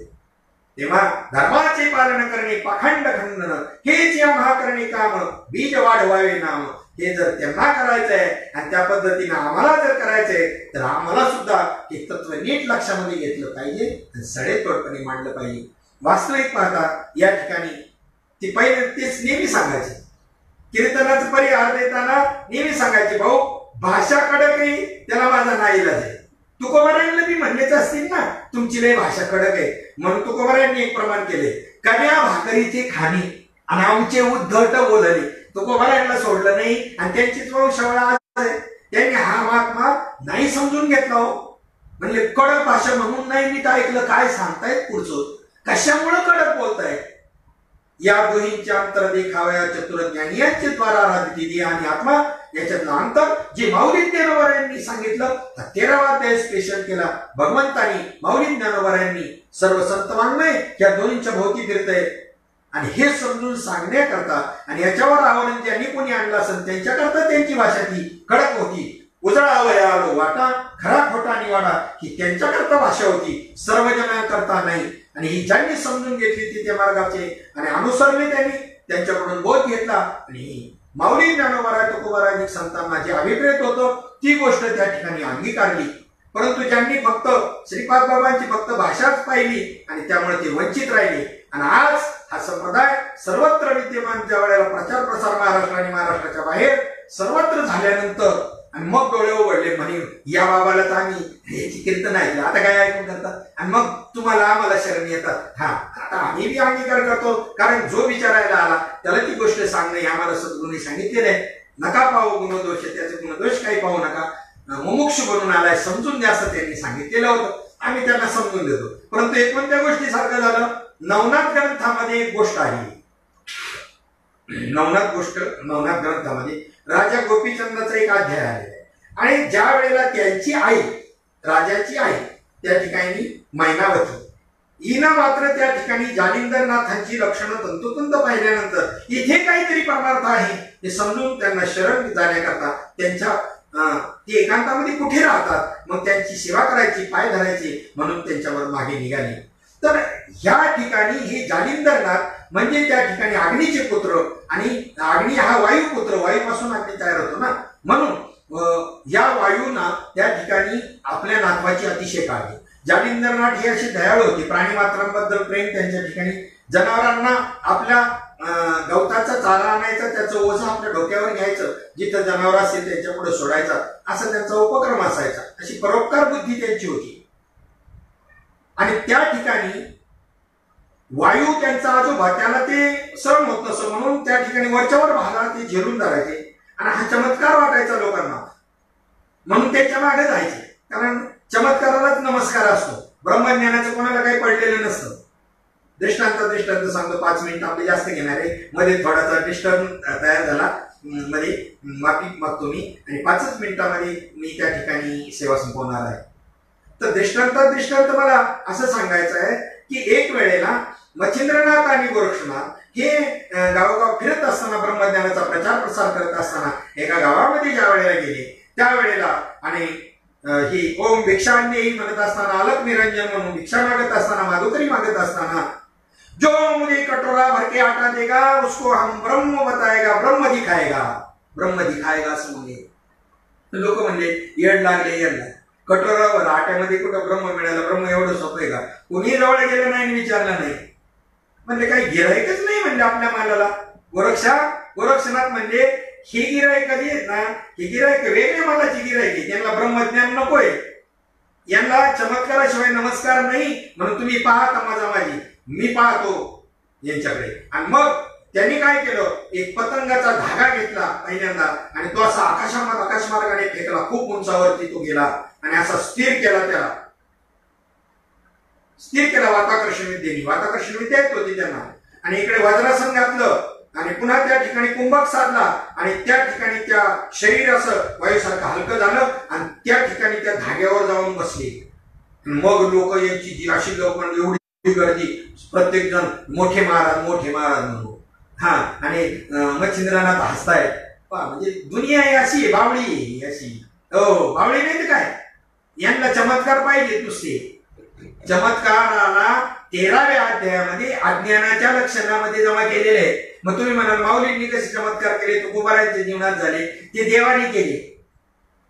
तेव्हा धर्माचे पालन करणे, पाखंड खंडन हेच या महाकरणे काम, बीज वाढवावे नाम. हे जर त्यांना करायचंय आणि त्या पद्धतीने आम्हाला जर करायचंय, तर आम्हाला सुद्धा हे तत्व नीट लक्षामध्ये घेतलं पाहिजे आणि सडेतोडपणे मांडलं पाहिजे. वास्तविक पाहता या ठिकाणी ती पहिले तेच नेहमी सांगायचे, कीर्तनाचा परिहार देताना नेहमी सांगायचे, भाऊ भाषा कडक आहे, त्याला माझा नाईलाज आहे. तुकोबारायांना बी म्हणलेच असतील ना, तुमची लय भाषा कडक आहे, म्हणून तुकोबारायांनी एक प्रमाण केले, कन्या भाकरीचे खाणे आणि आमचे उद्धट बोलले. तुकोबारायांना सोडलं नाही आणि त्यांचीच वंशावळ आहे. त्यांनी हा महात्मा नाही समजून घेतला हो, म्हणले कडक भाषा म्हणून नाही नीट ऐकलं, काय सांगतायत पुढचं, कशामुळे कडक बोलतायत. या दोहींच्या अंतर देखाव्या चतुर ज्ञानियांचे द्वारा आराधित आणि आत्मा याच्यातलं अंतर जे माऊली ज्ञानोबारायांनी सांगितलं, 13वा अध्याय स्पेशल केला भगवंतानी. माऊली ज्ञानोबारायांनी सर्व संत वाङ्मय या दोन्हींच्या भोवती फिरतय आणि हे समजून सांगण्याकरता आणि याच्यावर आवडून ज्यांनी कोणी आणलं असेल त्यांच्याकरता त्यांची भाषा ती कडक होती. उजळावया आलो वाटा खरा खोटा निवाडा ही त्यांच्याकरता भाषा होती, सर्व जणांकरता नाही. आणि ही ज्यांनी समजून घेतली ती त्या मार्गाचे आणि अनुसरले त्यांनी त्यांच्याकडून बोध घेतला आणि माऊली ज्ञानोबा तुकोबाराजी संतांना जे अभिप्रेत होतं ती गोष्ट त्या ठिकाणी अंगीकारली. परंतु ज्यांनी फक्त श्रीपाद बाबांची फक्त भाषाच पाहिली आणि त्यामुळे ते वंचित राहिले. आणि आज हा संप्रदाय सर्वत्र विद्यमान ज्या वेळेला प्रचार प्रसार महाराष्ट्र आणि महाराष्ट्राच्या बाहेर सर्वत्र झाल्यानंतर आणि मग डोळे उघडले म्हणे या बाबाला तर आम्ही याची कीर्तन ऐकलं, आता काय ऐकून करतात आणि मग तुम्हाला आम्हाला शरण येतात. हा आता आम्ही बी अंगीकार करतो, कारण जो विचारायला आला त्याला ती गोष्ट सांगणे आम्हाला सद्गुरूंनी सांगितलेलं आहे. नका पाहू गुणदोष, त्याचे गुणदोष काही पाहू नका, मुमुक्ष बनून आलाय समजून द्या असं त्यांनी सांगितलेलं होतं. आम्ही त्यांना समजून देतो. परंतु एक कोणत्या गोष्टीसारखं झालं, नवनाथ ग्रंथामध्ये एक गोष्ट आहे. नवनाथ ग्रंथामध्ये राजा गोपीचंदाचा एक अध्याय आहे आणि ज्या वेळेला त्यांची आई राजाची आई त्या ठिकाणी मैनावती हिनं मात्र त्या ठिकाणी जालिंदरनाथांची लक्षणं तंतोतंत पाहिल्यानंतर इथे काहीतरी परमार्थ आहे हे समजून त्यांना शरण जाण्याकरता त्यांच्या ते एकांतामध्ये कुठे राहतात, मग त्यांची सेवा करायची, पाय धरायचे म्हणून त्यांच्यावर मागे निघाले. तर ह्या ठिकाणी हे जालिंदरनाथ म्हणजे त्या ठिकाणी अग्नीचे पुत्र आणि अग्नी हा वायुपुत्र, वायूपासून अग्नी तयार होतो ना, म्हणून या वायूंना त्या ठिकाणी आपल्या नातवाची अतिशय काळजी. जालिंदरनाथ हे असे दयाळू होते, प्राणी मात्रांबद्दल प्रेम त्यांच्या ठिकाणी, जनावरांना आपल्या गवताचा चारा आणायचा, त्याचं ओझं आपल्या डोक्यावर घ्यायचं, जिथं जनावर असेल त्यांच्या पुढे सोडायचा, असा त्यांचा उपक्रम असायचा. अशी परोपकार बुद्धी त्यांची होती. आणि त्या ठिकाणी वायू त्यांचा आजोबा त्याला ते सहन होत नसं म्हणून त्या ठिकाणी वरच्यावर भागाला ते झेलून धरायचे आणि हा चमत्कार वाटायचा लोकांना म्हणून त्याच्या मागे जायचे. कारण चमत्कारालाच नमस्कार असतो, ब्रह्मज्ञानाचं कोणाला काही पडलेलं नसतं. दृष्टांत सांगतो, 5 मिनिट आपले जास्त घेणार आहे, मध्ये थोडासा डिस्टर्ब तयार झाला, मध्ये माफी मागतो मी आणि 5च मिनिटामध्ये मी त्या ठिकाणी सेवा संपवणार आहे. तर दृष्टांत मला असं सांगायचं आहे की एक वेळेला मच्छिंद्रनाथ आणि गोरक्षनाथ हे गावोगाव फिरत असताना ब्रह्मज्ञानाचा प्रचार प्रसार करत असताना एका गावामध्ये ज्या वेळेला गेले त्यावेळेला आणि ही ओम भिक्षांनी म्हणत असताना, अलक निरंजन म्हणून भिक्षा मागत असताना, माधुकरी मागत असताना, जो मुझे कटोरा भर के आटा देगा उसको हम ब्रह्म बताएगा, ब्रह्म दिखाएगा असं म्हणले. लोक म्हणले येड लागले, कटोरावर आट्यामध्ये कुठं ब्रह्म मिळालं, ब्रह्म एवढं सोपं आहे का? कुणी जवळ गेलं नाही, विचारलं नाही, म्हणजे काही गिरायकच नाही म्हणले आपल्या मालाला. गोरक्षनाथ म्हणजे ही गिरायक कधी आहेत ना, ही गिरायक वेगळ्या मालाची गिरायक, त्यांना ब्रह्मज्ञान नकोय, यांना चमत्काराशिवाय नमस्कार नाही, म्हणून तुम्ही पाहा तमाजा माझी, मी पाहतो यांच्याकडे. आणि मग त्यांनी काय केलं, एक पतंगाचा धागा घेतला पहिल्यांदा आणि तो असा आकाशमार्गाने फेकला, खूप उंचावरती तो गेला आणि असा स्थिर केला वाताकर्षण विद्या येत होती त्यांना. आणि इकडे वज्रासन घातलं आणि पुन्हा त्या ठिकाणी कुंभक साधला आणि त्या ठिकाणी त्या शरीर असं वायूसारखं हलकं झालं आणि त्या ठिकाणी त्या धाग्यावर जाऊन बसले. मग लोक यांची अशी लोक एवढी गर्दी, प्रत्येक जण मोठे महाराज म्हणून. हा आणि मच्छिंद्रनाथ हसतायत, म्हणजे दुनिया आहे अशी, बावळी अशी. हो, बावळी नाही तर काय, यांना चमत्कार पाहिजे नुसते. चमत्काराला 13व्या अध्यायामध्ये अज्ञानाच्या लक्षणामध्ये जमा केलेले आहे. मग तुम्ही म्हणाल माऊलींनी कसे चमत्कार केले, तुकोबारायांच्या जीवनात झाले, ते देवाने केले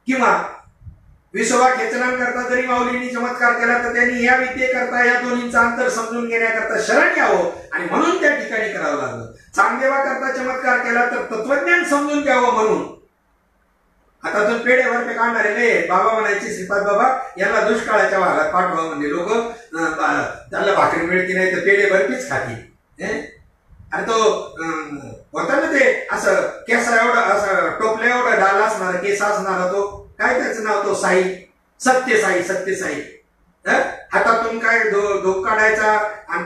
किंवा विसोबा खेचणार करता जरी माऊलींनी चमत्कार केला तर त्यांनी या विद्येकरता या दोन्हींचा अंतर समजून घेण्याकरता शरण यावं आणि म्हणून त्या ठिकाणी करावं लागलं. चांगदेवा करता चमत्कार केला तर तत्वज्ञान समजून घ्यावं म्हणून. आता तो पेढे भरपे काढणारे नाही, बाबा म्हणायचे श्रीपाद बाबा यांना दुष्काळाच्या भागात पाठवा, म्हणजे लोक त्याला भाकरी मिळते नाही तर पेढे भरपीच खातील. आणि तो होता ना ते असं केसा एवढा असं टोपल्या एवढा डाल असणारा केस असणारा, तो काय त्याचं नाव, तो साई, सत्यसाई. हातातून काय धूप काढायचा आणि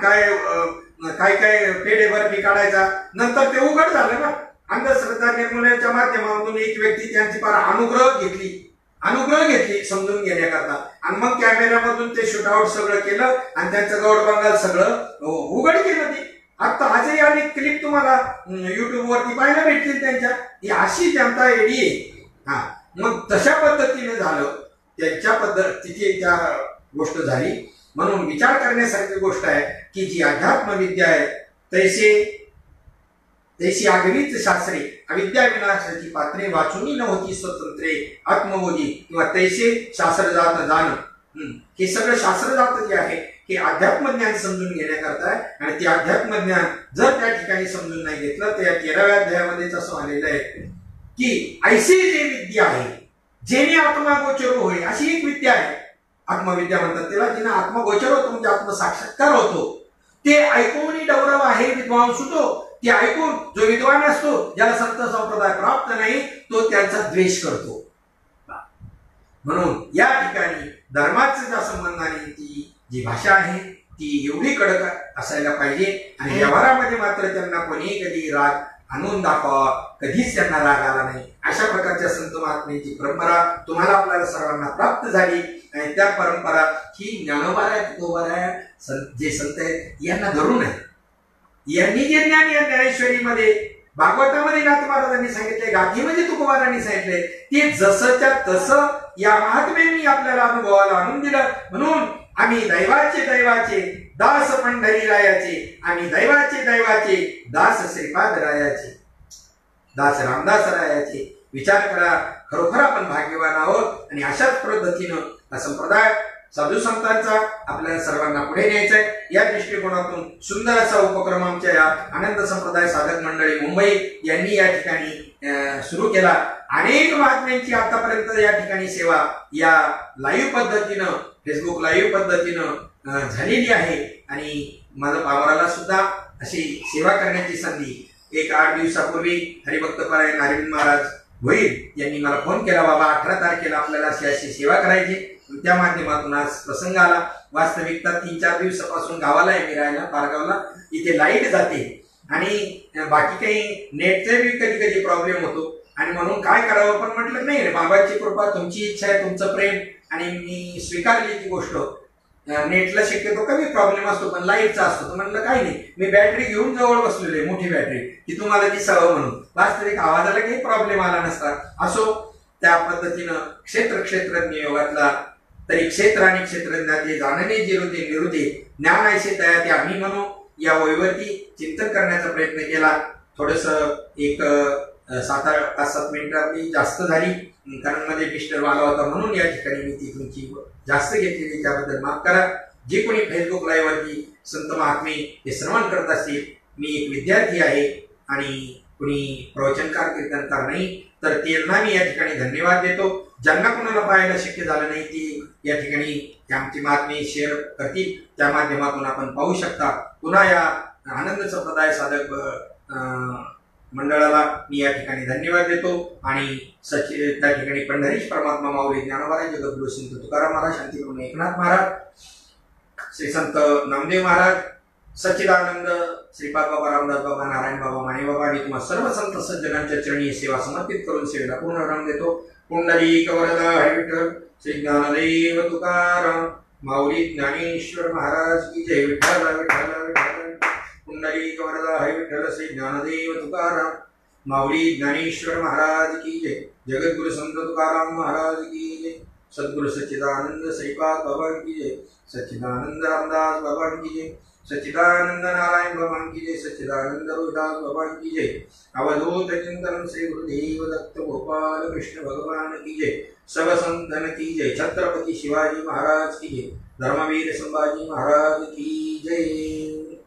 काय पेढे बर्फी काढायचा. नंतर ते उघड झालं ना, अंधश्रद्धा निर्मूलनाच्या माध्यमातून एक व्यक्ती त्यांची फार अनुग्रह घेतली समजून घेण्याकरता आणि मग कॅमेऱ्यामधून ते शूट आउट सगळं केलं आणि त्यांचं गौड बंगाल सगळं उघड केलं ते. आता आजही अनेक क्लिप तुम्हाला युट्यूब वरती पाहायला भेटतील त्यांच्या. ही अशी जनता एडी आहे. हा, मग तशा पद्धतीने झालं, त्यांच्या पद्धतीची त्या गोष्ट झाली. म्हणून विचार करण्यासारखी गोष्ट आहे की जी अध्यात्म विद्या आहे तैसी आगवीच शास्त्रे अविद्या विनाशाची पात्रे वाचूनी नव्हती स्वतंत्रे आत्मबोधी किंवा तैसे शास्त्र जात जाण. हे सगळं शास्त्र जात जे आहे हे अध्यात्म ज्ञान समजून घेण्याकरता आहे. आणि ते अध्यात्म ज्ञान जर त्या ठिकाणी समजून नाही घेतलं तर या 13व्या अध्यायामध्येच असं आलेलं आहे की ऐशी जी विद्या आहे जेणे आत्मागोचर होय, अशी एक विद्या आहे. आत्मविद्या म्हणतात त्याला, जिने आत्मगोचर होतो म्हणजे आत्मसाक्षात्कार होतो. ते ऐकून डौरव आहे विद्वान सुतो. ते ऐकून जो विद्वान असतो, ज्याला संत संप्रदाय प्राप्त नाही, तो त्यांचा द्वेष करतो. म्हणून या ठिकाणी धर्माच्या ज्या संबंधाने ती जी भाषा आहे ती एवढी कडक असायला पाहिजे. आणि व्यवहारामध्ये मात्र त्यांना कोणी कधी राग आणून दाखवा, कधीच त्यांना राग आला नाही. अशा प्रकारच्या संत महात्म्यांची परंपरा तुम्हाला आपल्याला सर्वांना प्राप्त झाली. आणि त्या परंपरा ही ज्ञानोबाराय तुकोबाराय जे संत आहेत यांना धरून आहे. यांनी जे ज्ञान या ज्ञानेश्वरीमध्ये भागवतामध्ये नाथ महाराजांनी सांगितले, गाथीमध्ये तुकोबारांनी सांगितले, ते जसंच्या तसं या महात्म्यांनी आपल्याला अनुभवाला आणून दिलं. म्हणून आम्ही दैवाचे दास पंढरीरायाचे, आम्ही दैवाचे दास श्रीपाद रायाचे, दास रामदास रायाचे. विचार करा, खरोखर आपण भाग्यवान आहोत. आणि अशाच पद्धतीनं हा संप्रदाय साधू संतांचा आपल्याला सर्वांना पुढे न्यायचा आहे. या दृष्टिकोनातून सुंदर असा उपक्रम आमच्या या आनंद संप्रदाय साधक मंडळी मुंबई यांनी या ठिकाणी सुरू केला. अनेक महात्म्यांची आतापर्यंत या ठिकाणी सेवा या लाईव्ह पद्धतीनं, फेसबुक लाईव्ह पद्धतीनं झालेली आहे. आणि माझं पामराला सुद्धा अशी सेवा करण्याची संधी एक 8 दिवसापूर्वी हरिभक्तपरायण अरविंद महाराज भोईर यांनी मला फोन केला, बाबा 18 तारखेला आपल्याला अशी सेवा करायची. त्या माध्यमातून आज प्रसंग आला. वास्तविकता 3-4 दिवसापासून गावाला आहे मी राहायला, पारगावला. इथे लाईट जाते आणि बाकी काही नेटचे बी कधी कधी प्रॉब्लेम होतो. आणि म्हणून काय करावं, पण म्हटलं नाही, बाबाची कृपा, तुमची इच्छा आहे, तुमचं प्रेम, आणि मी स्वीकारली ती गोष्ट. नेटला शक्यतो कमी प्रॉब्लेम असतो पण लाईटचा असतो. तर म्हणलं काही नाही, मी बॅटरी घेऊन जवळ बसलेली आहे, मोठी बॅटरी, की तुम्हाला दिसावं म्हणून. वास्तविक आवाजाला काही प्रॉब्लेम आला नसता. असो, त्या पद्धतीनं क्षेत्रज्ञ योगातला तरी क्षेत्र आणि क्षेत्रज्ञाचे जाणणे जिरुदे निरुदे ज्ञान ऐसे तया ते आम्ही म्हणू या वहीवरती चिंतन करण्याचा प्रयत्न केला. थोडस एक 7-8 मिनिटं आपली जास्त झाली, कारण मध्ये डिस्टर्ब आला होता, म्हणून या ठिकाणी मी ती तुमची जास्त घेतलेली, त्याबद्दल माफ करा. जे कोणी फेसबुक लाईव्ह वरती संत महात्मे हे श्रवण करत असतील, मी एक विद्यार्थी आहे आणि कोणी प्रवचनकार कीर्तनकार नाही, तर त्यांना मी या ठिकाणी धन्यवाद देतो. ज्यांना कोणाला पाहायला शक्य झालं नाही ती या ठिकाणी आमची महात्मे शेअर करतील, त्या माध्यमातून आपण पाहू शकता. पुन्हा या आनंद संप्रदाय साधक मंडळाला मी या ठिकाणी धन्यवाद देतो. आणि त्या ठिकाणी पंढरीश परमात्मा माऊली ज्ञानोबा जगद्गुरु संत तुकाराम महाराज, शांतिप्रभू एकनाथ महाराज, श्री संत नामदेव महाराज, सच्चिदानंद श्रीपाद बाबा, रामदास बाबा, नारायण बाबा, माने बाबा आणि तुम्हा सर्व संत सज्जनांच्या चरणी सेवा समर्पित करून सेवेला पूर्ण विराम देतो. पुंडलिक वरदा हरी विठ्ठल, श्री ज्ञानदेव तुकाराम माऊली ज्ञानेश्वर महाराज की जय. विठ्ठल विठ्ठल विठ्ठल. पुंडलिक वरदा हरी विठ्ठल, श्री ज्ञानदेव तुकाराम माऊली ज्ञानेश्वर महाराज की जय. जगद्गुरु संत तुकाराम महाराज की जय. सद्गुरु सच्चिदानंद श्रीपाद बाबा की जय. सच्चिदानंद रामदास बाबा की जय. सच्चिदानंद नारायण भगवान की जय. सच्चिदानंद रोहिदास भगवान की जय. अवधूत चिंतन श्री गुरुदेव दत्त गोपाल कृष्ण भगवान की जय. सब संतन की जय. छत्रपति शिवाजी महाराज की जय. धर्मवीर संभाजी महाराज की जय.